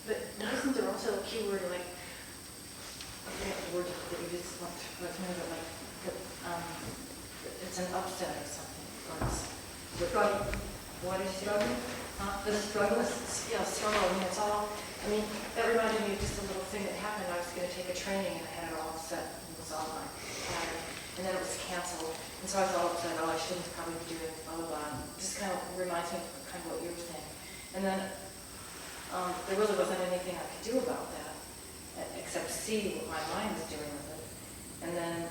But isn't there also a key word, like, I forget the word that you just went through, but like, it's an upset or something, or it's struggle. What is struggle? The struggle? Yeah, struggle. I mean, it's all, I mean, that reminded me of just a little thing that happened. I was going to take a training and I had it all set. It was all my pattern. And then it was canceled. And so I was all upset, oh, I shouldn't probably be doing blah, blah, blah. Just kind of reminds me of kind of what you were saying. And then there really wasn't anything I could do about that, except see what my mind was doing with it. And then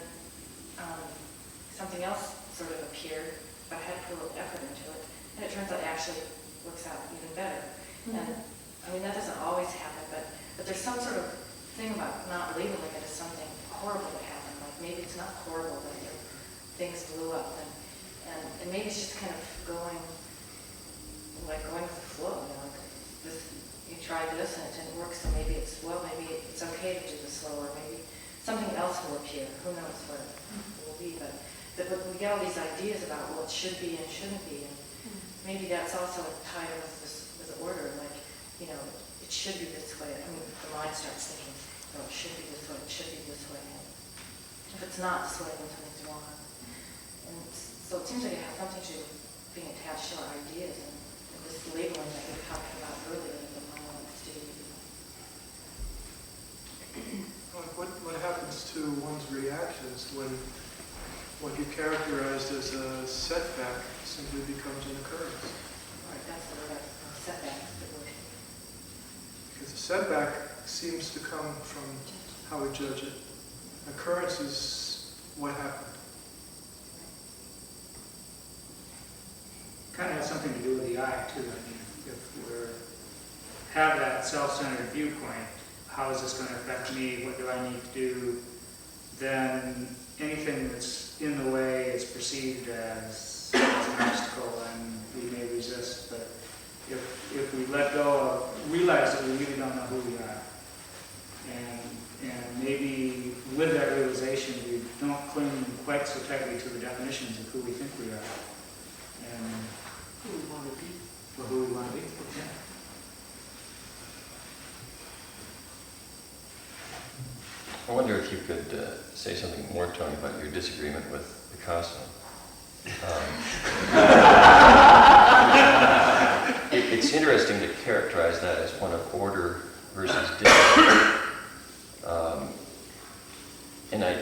something else sort of appeared, but I had to put a little effort into it. And it turns out it actually works out even better. Mm-hmm. And I mean, that doesn't always happen, but there's some sort of thing about not labeling it as something horrible that happened. Like maybe it's not horrible that things blew up, and maybe it's just kind of going with the flow. You know, like this, you tried this and it didn't work, so maybe it's maybe it's okay to do this slower. Maybe something else will appear. Who knows what it will be? But we get all these ideas about what should be and shouldn't be, and maybe that's also tied with the order. Like, you know, it should be this way. I mean, the mind starts thinking, no, it should be this way. It should be this way. And if it's not this way, then something's wrong. And so it seems like it has something to do with being attached to our ideas and this labeling that we were talking about earlier that the mind wants to do. What happens to one's reactions when what you characterized as a setback simply becomes an occurrence? Right, that's the word. Setback is the word. Because a setback seems to come from how we judge it. Occurrence is what happened. Kind of has something to do with the I, too. I mean, if we have that self-centered viewpoint, how is this going to affect me? What do I need to do? Then anything that's in the way is perceived as an obstacle, and we may resist. But if we let go of, realize that we really don't know who we are, and maybe with that realization, we don't cling quite so tightly to the definitions of who we think we are, and who we want to be, or who we want to be. Yeah. I wonder if you could say something more, Toni, about your disagreement with Picasso. It's interesting to characterize that as one of order versus discipline. And I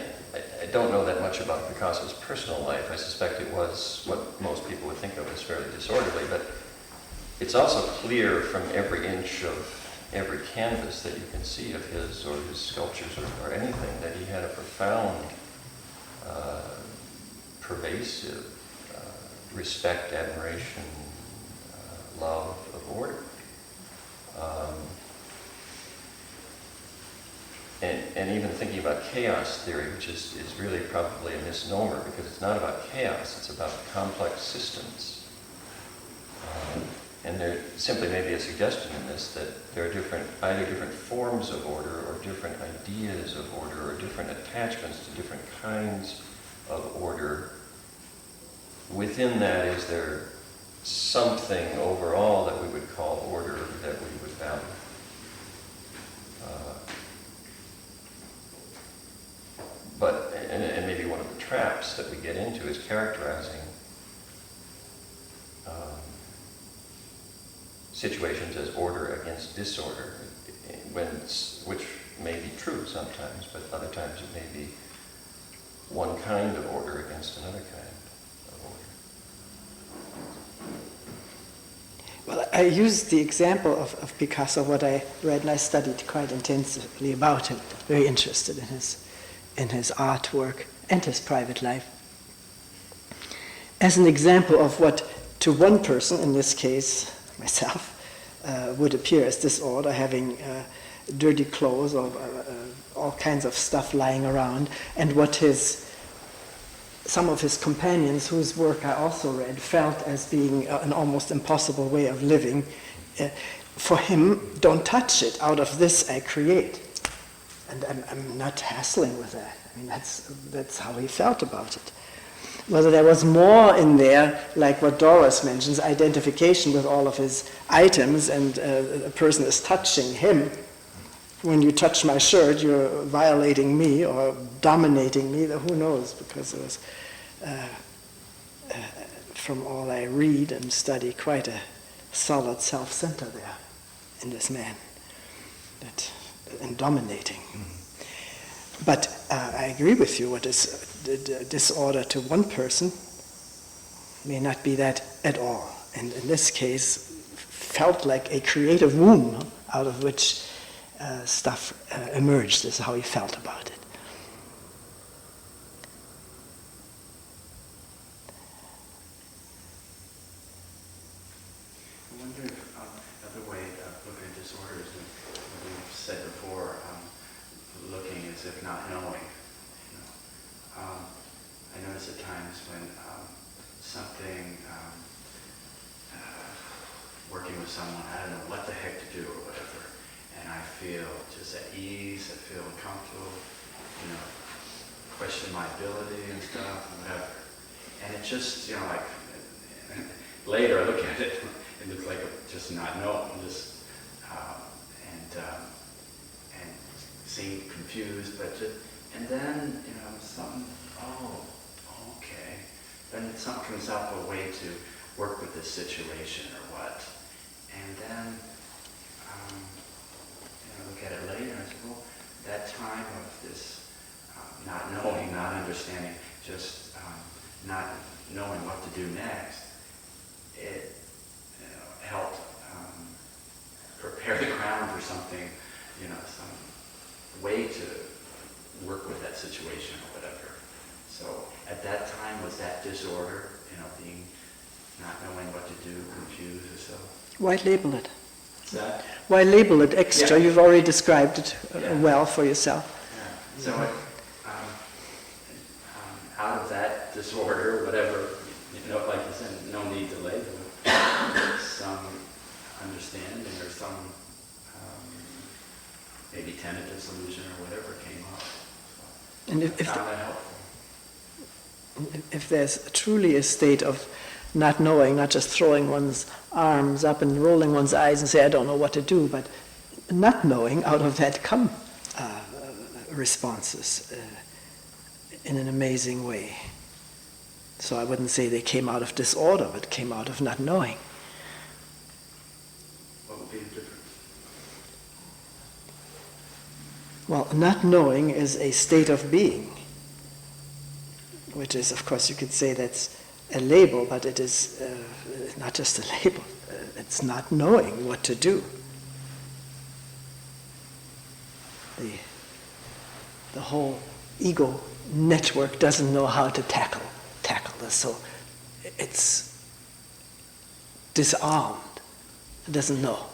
don't know that much about Picasso's personal life. I suspect it was what most people would think of as fairly disorderly, but it's also clear from every inch of every canvas that you can see of his or his sculptures or anything that he had a profound, pervasive respect, admiration, love of order. And even thinking about chaos theory, which is really probably a misnomer because it's not about chaos, it's about complex systems. And there simply may be a suggestion in this that there are either different forms of order or different ideas of order or different attachments to different kinds of order. Within that, is there something overall that we would call order that we would value? traps that we get into is characterizing situations as order against disorder, which may be true sometimes, but other times it may be one kind of order against another kind of order. Well, I used the example of Picasso, what I read, and I studied quite intensively about him, very interested in his artwork and his private life, as an example of what to one person, in this case myself, would appear as disorder, having dirty clothes or all kinds of stuff lying around, and what some of his companions, whose work I also read, felt as being an almost impossible way of living. For him, don't touch it. Out of this I create. And I'm not hassling with that. I mean, that's how he felt about it. Whether there was more in there, like what Doris mentions, identification with all of his items, and a person is touching him. When you touch my shirt, you're violating me or dominating me. Who knows? Because it was, from all I read and study, quite a solid self-center there in this man, and dominating. But I agree with you. What is disorder to one person may not be that at all. And in this case, felt like a creative womb out of which stuff emerged. This is how he felt about it. I wonder if another way of looking at disorder is what we've said before, looking as if not knowing. I notice at times when something, working with someone, I don't know what the heck to do or whatever, and I feel just at ease, I feel uncomfortable, question my ability and stuff, and whatever. And it just, like, later I look at it, it looks like just not knowing, just, and seem confused, but just, and then, something, okay. Then something comes up, a way to work with this situation or what. And then, look at it later and say, well, that time of this not knowing, not understanding, just not knowing what to do next, it helped prepare the ground for something, some way to work with that situation or whatever. So at that time, was that disorder, being not knowing what to do, confused or so? Why label it? Is that? Why label it extra? Yeah. You've already described it Yeah. well for yourself. Yeah. So out of that disorder, whatever, like you said, no need to label it. Some understanding or some maybe tentative solution or whatever came up. So And I found that helpful. if there's truly a state of not knowing, not just throwing one's arms up and rolling one's eyes and say, I don't know what to do, but not knowing, out of that come responses in an amazing way. So I wouldn't say they came out of disorder, but came out of not knowing. What would be the difference? Well, not knowing is a state of being, which is, of course, you could say that's a label, but it is not just a label. It's not knowing what to do. The whole ego network doesn't know how to tackle this, so it's disarmed. It doesn't know.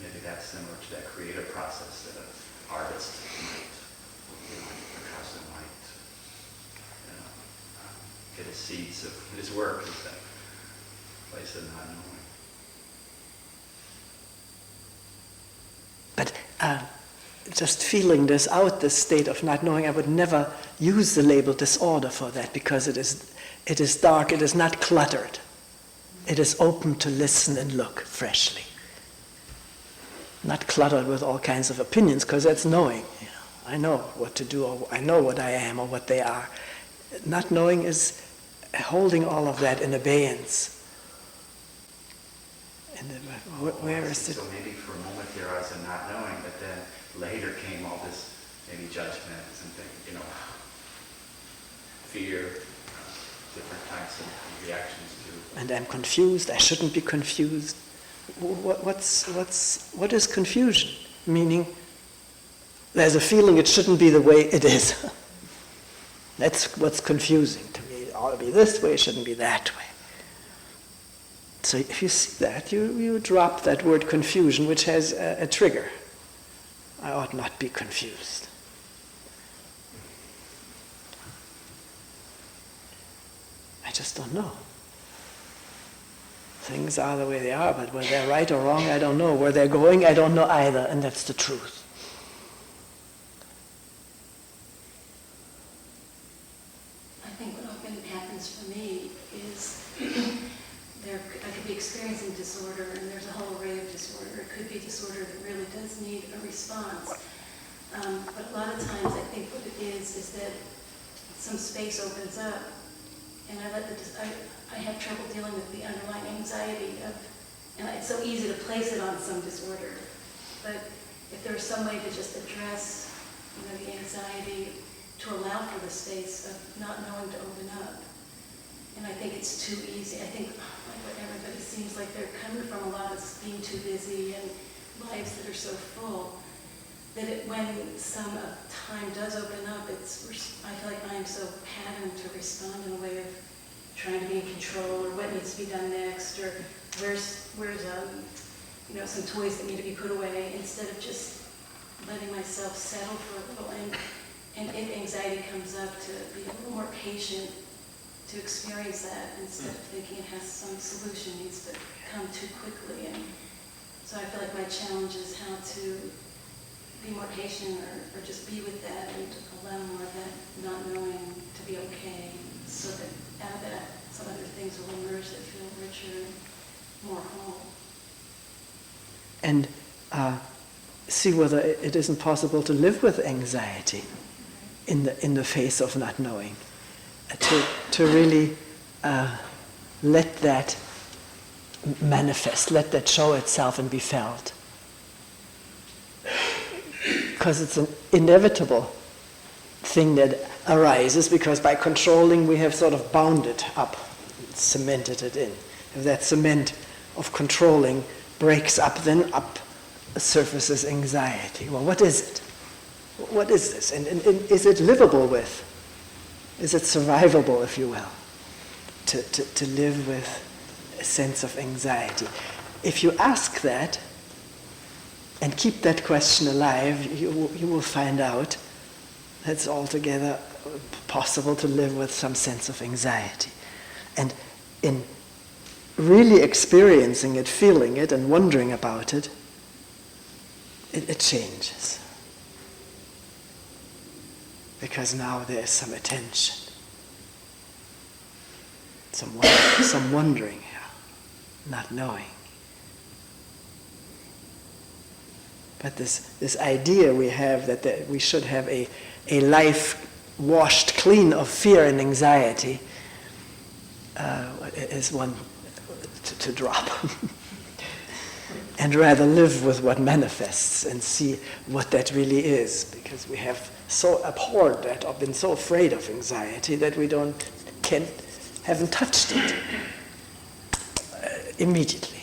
Maybe that's similar to that creative process that an artist might, Picasso might, get his seeds of his work, is that place of not knowing. But just feeling this out, this state of not knowing, I would never use the label disorder for that, because it is dark, it is not cluttered. It is open to listen and look freshly. not cluttered with all kinds of opinions, because that's knowing. I know what to do, or I know what I am, or what they are. Not knowing is holding all of that in abeyance. And then, where is it? So maybe for a moment there I was a not knowing, but then later came all this maybe judgment, something, fear, different types of reactions to. And I'm confused. I shouldn't be confused. What is confusion? Meaning, there's a feeling it shouldn't be the way it is. That's what's confusing to me. It ought to be this way, it shouldn't be that way. So if you see that, you drop that word confusion, which has a trigger. I ought not be confused. I just don't know. Things are the way they are, but whether they're right or wrong, I don't know. Where they're going, I don't know either, and that's the truth. I think what often happens for me is I could be experiencing disorder, and there's a whole array of disorder. It could be disorder that really does need a response. But a lot of times I think what it is that some space opens up, and I have trouble dealing with the underlying anxiety and it's so easy to place it on some disorder. But if there was some way to just address, the anxiety, to allow for the space of not knowing to open up. And I think it's too easy. I think like everybody seems like they're coming from a lot of being too busy and lives that are so full, that when some time does open up, I feel like I'm so patterned to respond in a way of trying to be in control, or what needs to be done next, or where's some toys that need to be put away, instead of just letting myself settle for a little, and if anxiety comes up, to be a little more patient to experience that, instead of thinking it has some solution, needs to come too quickly. And so I feel like my challenge is how to be more patient, or just be with that and allow more of that not knowing to be okay, so that out of that some other things will emerge that feel richer and more whole. And see whether it isn't possible to live with anxiety in the face of not knowing. To really let that manifest, let that show itself and be felt. Because it's an inevitable thing that arises, because by controlling we have sort of bound it up, cemented it in. If that cement of controlling breaks up, then up surfaces anxiety. Well, what is it? What is this? And is it livable with? Is it survivable, if you will, to live with a sense of anxiety? If you ask that and keep that question alive, you will find out that it's altogether possible to live with some sense of anxiety. And in really experiencing it, feeling it, and wondering about it, it changes. Because now there's some attention, some wondering, not knowing. But this idea we have that we should have a life washed clean of fear and anxiety is one to drop. And rather live with what manifests and see what that really is, because we have so abhorred that, or been so afraid of anxiety, that we haven't touched it immediately.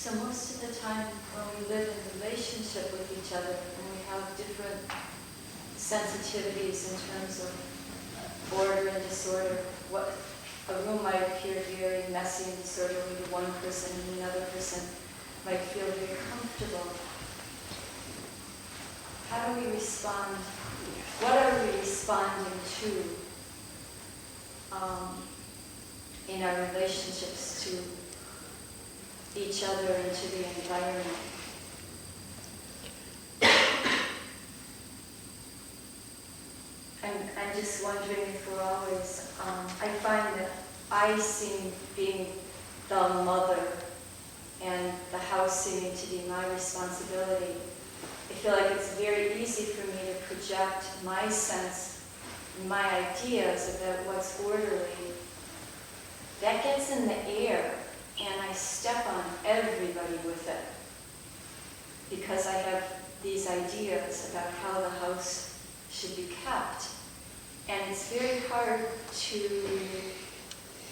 So most of the time when we live in relationship with each other and we have different sensitivities in terms of order and disorder, what a room might appear very messy and disorderly to one person and another person might feel very comfortable. How do we respond? What are we responding to in our relationships to each other and to the environment? I'm just wondering if we're always, I find that I seem being the mother and the house seeming to be my responsibility. I feel like it's very easy for me to project my sense, my ideas about what's orderly. That gets in the air, and I step on everybody with it because I have these ideas about how the house should be kept. And it's very hard to,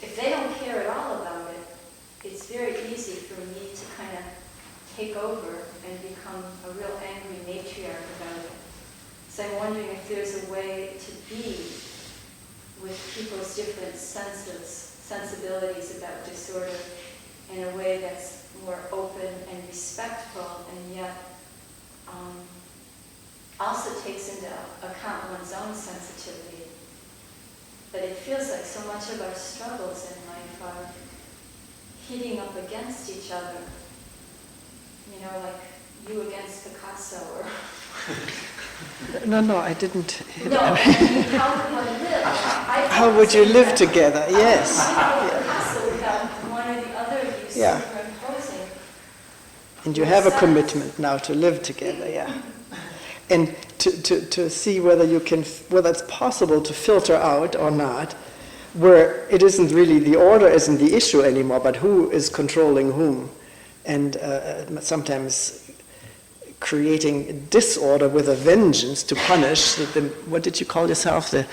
if they don't care at all about it, it's very easy for me to kind of take over and become a real angry matriarch about it. So I'm wondering if there's a way to be with people's different sensibilities about disorder in a way that's more open and respectful, and yet also takes into account one's own sensitivity. But it feels like so much of our struggles in life are hitting up against each other. You know, like you against Picasso, or... No, I didn't hit No, up. I mean, how would one live? How would you live together? Yes. Picasso without one or the other of you Yeah. superimposing. And you have a commitment now to live together, yeah. And to see whether you can, whether it's possible to filter out or not, where it isn't really, the order isn't the issue anymore, but who is controlling whom. And sometimes creating disorder with a vengeance to punish, what did you call yourself? The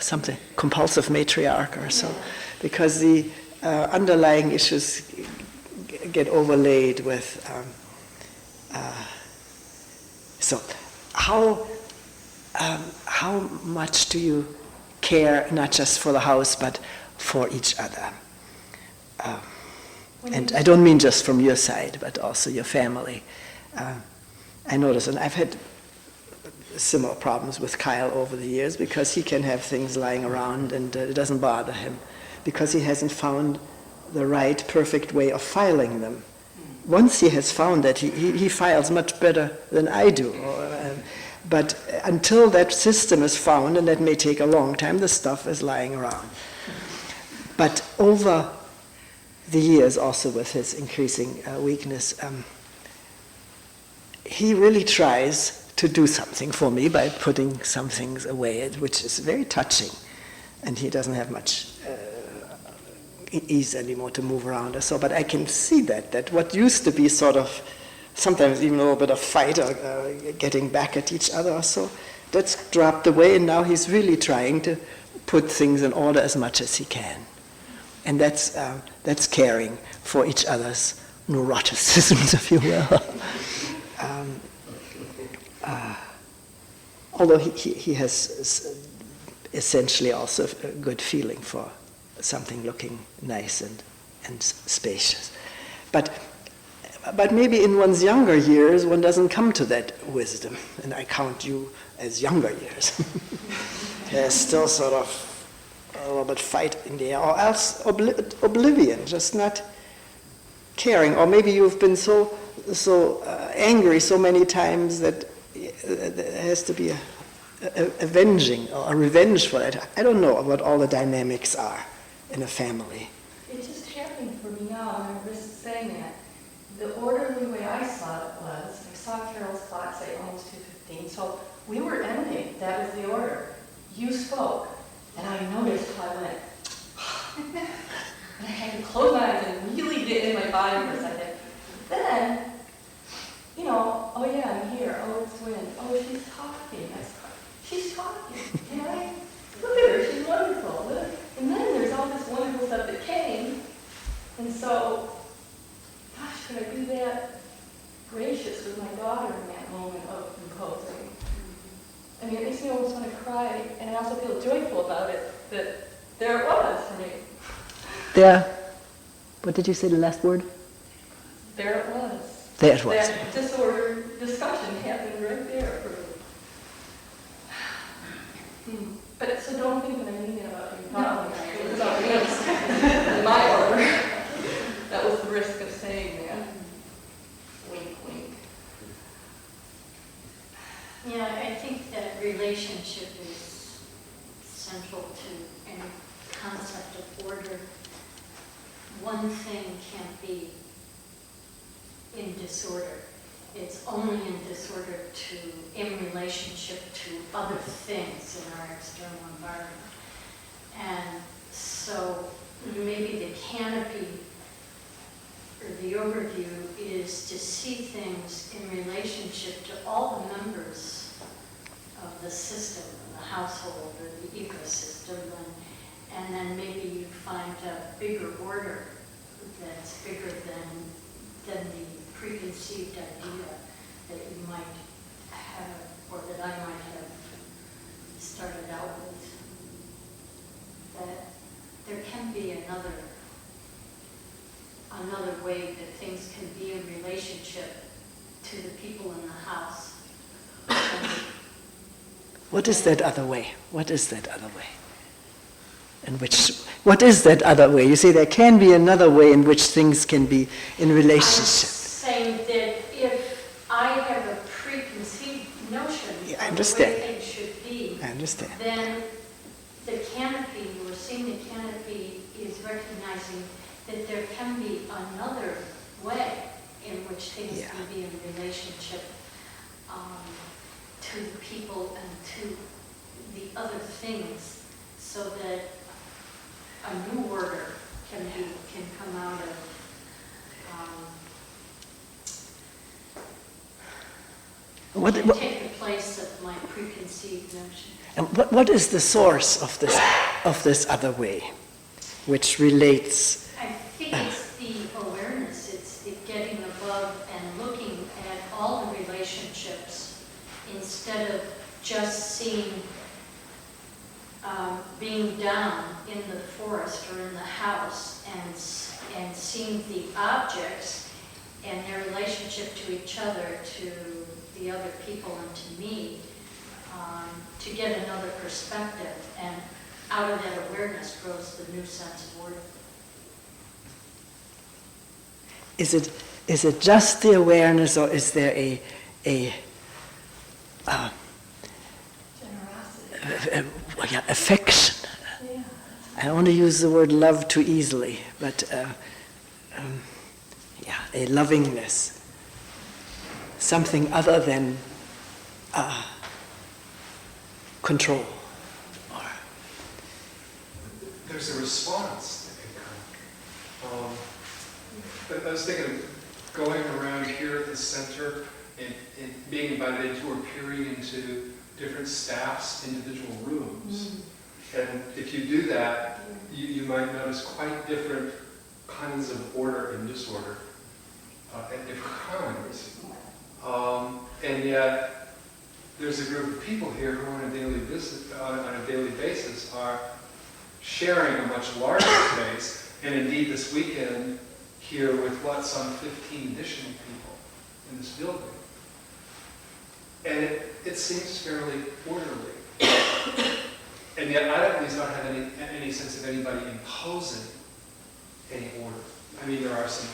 something, compulsive matriarch or so. Because the underlying issues get overlaid with... So, how much do you care, not just for the house, but for each other? And I don't mean just from your side, but also your family. I notice, and I've had similar problems with Kyle over the years, because he can have things lying around and it doesn't bother him, because he hasn't found the right, perfect way of filing them. Once he has found that, he files much better than I do. But until that system is found, and that may take a long time, the stuff is lying around. But over the years, also with his increasing weakness, he really tries to do something for me by putting some things away, which is very touching. And he doesn't have much ease anymore to move around or so, but I can see that what used to be sort of sometimes even a little bit of fight or getting back at each other or so, that's dropped away, and now he's really trying to put things in order as much as he can. And that's caring for each other's neuroticisms, if you will. Although he has essentially also a good feeling for something looking nice and spacious. But maybe in one's younger years, one doesn't come to that wisdom, and I count you as younger years. There's still sort of a little bit fight in the air, or else oblivion, just not caring. Or maybe you've been so angry so many times that there has to be a avenging or a revenge for that. I don't know what all the dynamics are in a family. It's just happening for me now, and I was saying that. The orderly way I saw it was, I saw Carol's clock say almost 2:15, so we were ending. That was the order. You spoke, and I noticed how I went, and I had to close my eyes and really get in my body for a second. Then, oh yeah, I'm here. Oh, it's wind. Oh, she's talking. She's talking. And I look at her. She's wonderful. And then there's all this wonderful stuff that came. And so for me. There, what did you say the last word? There it was. There it was. That disorder discussion happened right there for me. But so don't think that I mean it about you. No, it was about me. My order. That was the risk of saying that. Wink, wink. Yeah, I think that relationship is central to any concept of order. One thing can't be in disorder. It's only in disorder in relationship to other things in our external environment. And so maybe the canopy or the overview is to see things in relationship to all the members of the system, the household, or the ecosystem, and then maybe you find a bigger order that's bigger than the preconceived idea that you might have, or that I might have started out with. That there can be another way that things can be in relationship to the people in the house. What is that other way? What is that other way? What is that other way? You say there can be another way in which things can be in relationship. I'm saying that if I have a preconceived notion of the way things should be, I understand. then the canopy, or seeing the canopy, is recognizing that there can be another way in which things can be in relationship to the people and to the other things, so that a new order can come out of can take the place of my preconceived notion. And what is the source of this other way, which relates? I think it's the awareness, it's the getting above and looking at all the relationships instead of just seeing, being down in the forest or in the house and seeing the objects and their relationship to each other, to the other people and to me, to get another perspective, and out of that awareness grows the new sense of order. Is it just the awareness, or is there a affection? Yeah. I don't want to use the word love too easily, but a lovingness, something other than control. There's a response that can come. I was thinking of going around here at the center and being invited into or peering into different staff's individual rooms. And if you do that, you might notice quite different kinds of order and disorder at different times. And yet, there's a group of people here who on a daily basis are sharing a much larger space, and indeed this weekend here with some 15 additional people in this building. And it seems fairly orderly. And yet I at least don't have any sense of anybody imposing any order. I mean, I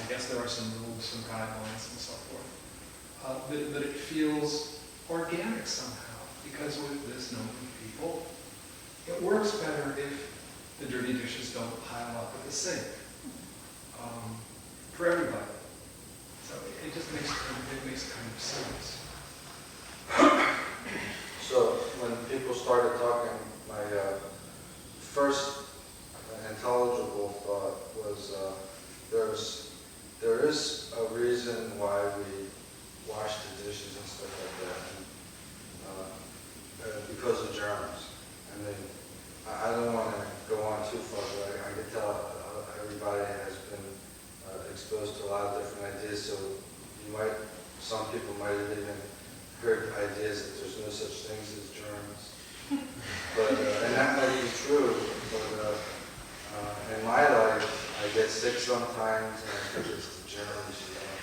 guess there are some rules, some guidelines and so forth. But it feels organic somehow, because with this number of people, it works better if the dirty dishes don't pile up at the sink for everybody. So it just makes kind of sense. So when people started talking, my first intelligible thought was there is a reason why we wash the dishes and stuff like that, and, because of germs. I mean, I don't want to go on too far, but I can tell everybody has been exposed to a lot of different ideas, so some people might have even heard ideas that there's no such things as germs. But, and that might be true, but get sick sometimes, and I think it's the germs, you know.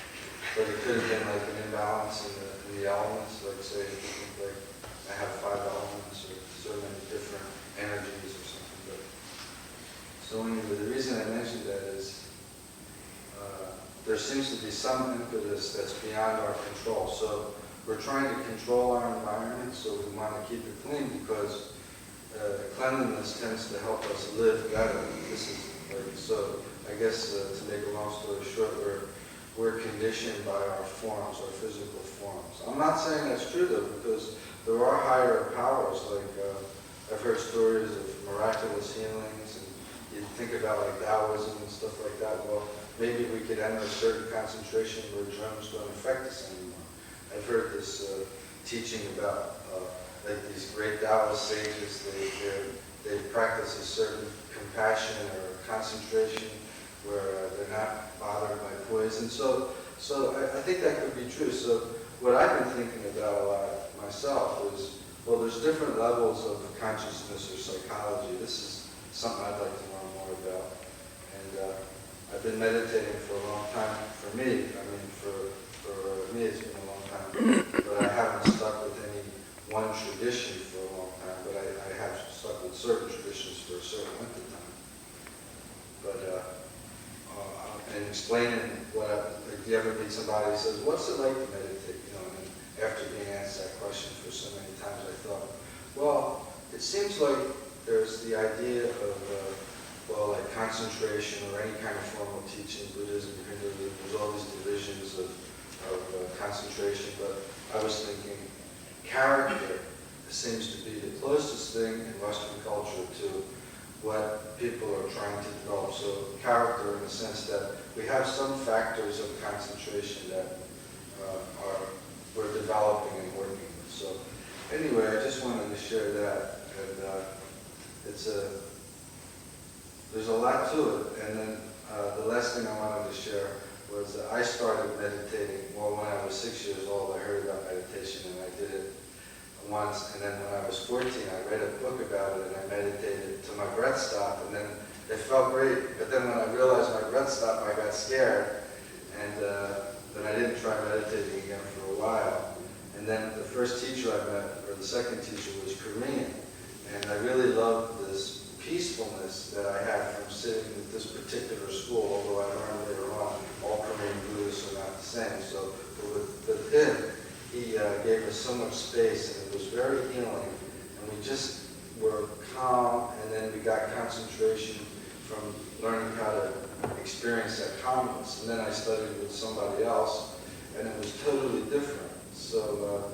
But it could have been like an imbalance in the elements, like say, if you think like I have 5 elements or so many different energies or something. But so anyway, the reason I mentioned that is there seems to be some impetus that's beyond our control. So we're trying to control our environment, so we want to keep it clean because cleanliness tends to help us live better. This is like, so I guess to make a long story short, we're conditioned by our forms, our physical forms. I'm not saying that's true though, because there are higher powers. Like I've heard stories of miraculous healings, and you think about like Taoism and stuff like that. Well, maybe we could enter a certain concentration where germs don't affect us anymore. I've heard this teaching about like these great Taoist sages. They practice a certain compassion or concentration where they're not bothered by poison. So I think that could be true. So what I've been thinking about a lot myself is, well, there's different levels of consciousness or psychology. This is something I'd like to learn more about. And I've been meditating for a long time. For me, I mean, for me it's been a long time, but I haven't stuck with any one tradition for a long time, but I have stuck with certain traditions for a certain length of time. But and explaining like you ever meet somebody who says, what's it like to meditate? You know, and after being asked that question for so many times, I thought, well, it seems like there's the idea of, well, like concentration or any kind of formal teaching, Buddhism, Hinduism, there's all these divisions of concentration, but I was thinking character seems to be the closest thing in Western culture to what people are trying to develop. So character in the sense that we have some factors of concentration that we're developing and working with. So anyway, I just wanted to share that. And there's a lot to it. And then the last thing I wanted to share was that I started meditating, well, when I was 6 years old. I heard about meditation and I did it once, and then when I was 14, I read a book about it and I meditated till my breath stopped, and then it felt great. But then when I realized my breath stopped, I got scared, and then I didn't try meditating again for a while. And then the first teacher I met, or the second teacher, was Korean, and I really loved this peacefulness that I had from sitting with this particular school, although I learned later on all Korean Buddhists are not the same. So with him, he gave us so much space, and it was very healing. And we just were calm, and then we got concentration from learning how to experience that calmness. And then I studied with somebody else, and it was totally different. So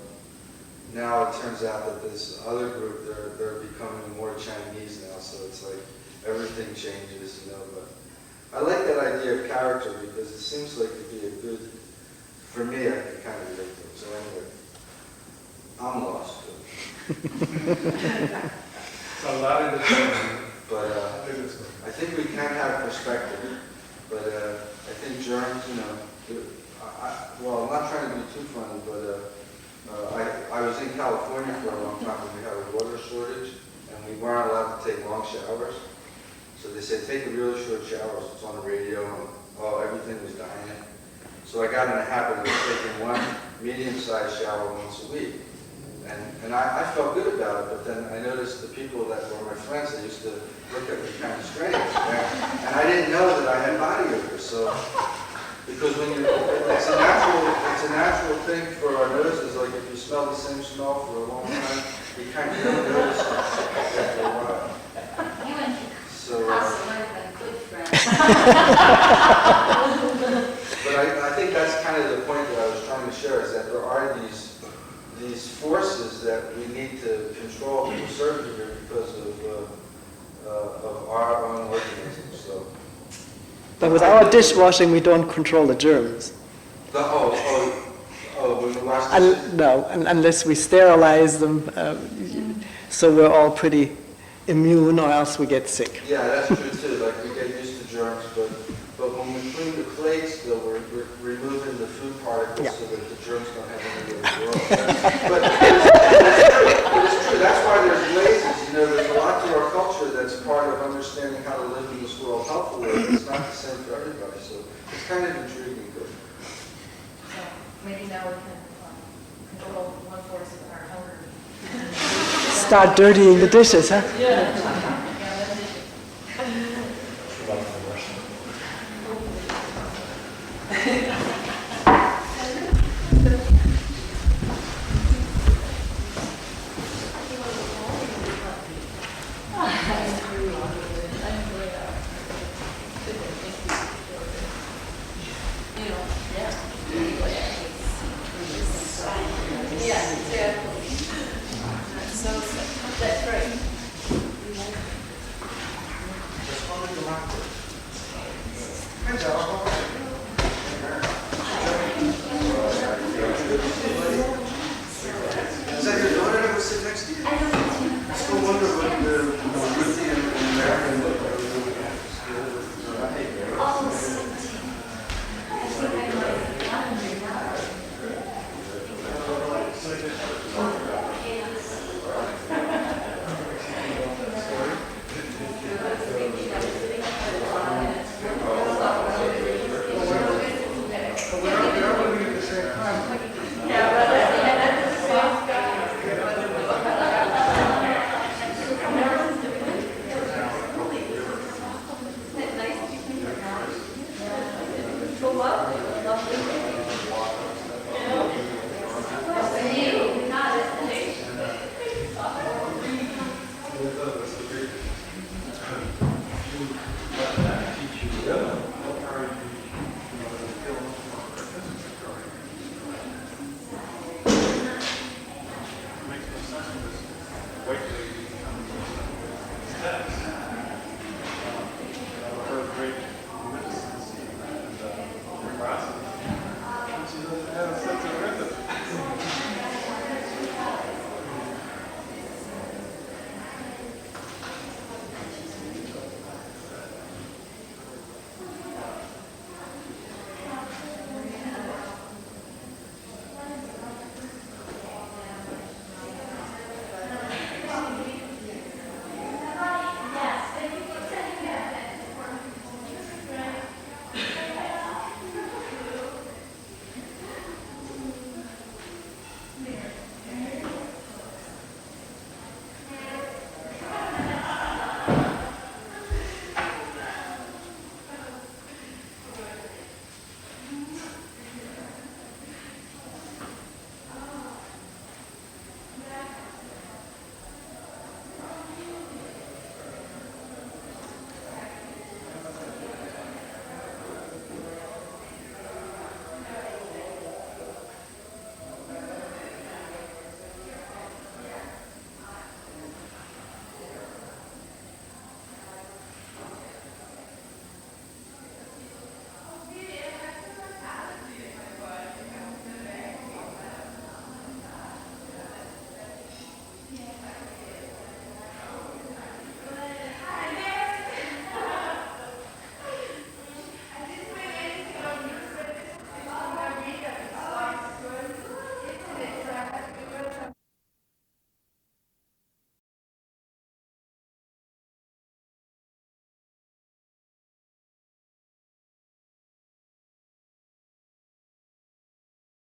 now it turns out that this other group, they're becoming more Chinese now, so it's like everything changes, you know. But I like that idea of character because it seems like to be a good, for me, I can kind of relate to it. So anyway, I'm lost too. A lot of the But I think we can have perspective. But I think germs, you know, well, I'm not trying to be too funny, but I was in California for a long time when we had a water shortage, and we weren't allowed to take long showers. So they said, take a really short shower. So it's on the radio, and everything was dying. So I got in the habit of taking one medium-sized shower once a week. And I felt good about it, but then I noticed the people that were my friends, they used to look at me kind of strange. And I didn't know that I had body odor. So, because when it's a natural thing for our noses, like if you smell the same smell for a long time, you kind of don't notice it after a while. You and So, House might have been good friends. but I think that's kind of the point that I was trying to share, is that there are these forces that we need to control to a certain degree because of our own organisms. So. But with our dishwashing, we don't control the germs. When we wash the dishes? No, unless we sterilize them, so we're all pretty immune, or else we get sick. Yeah, that's true too. Like we get used to germs, but when we clean the plates, though, we're removing the food particles so that the germs don't have anywhere to grow. But it's true. That's why there's glazes. You know, there's a lot to our culture that's part of understanding how to live in this world. Hopefully, it's not the same for everybody, so it's kind of intriguing. But So maybe now we can control one force of our hunger. Start dirtying the dishes, huh? is that your daughter that was sitting next to you? I still wonder what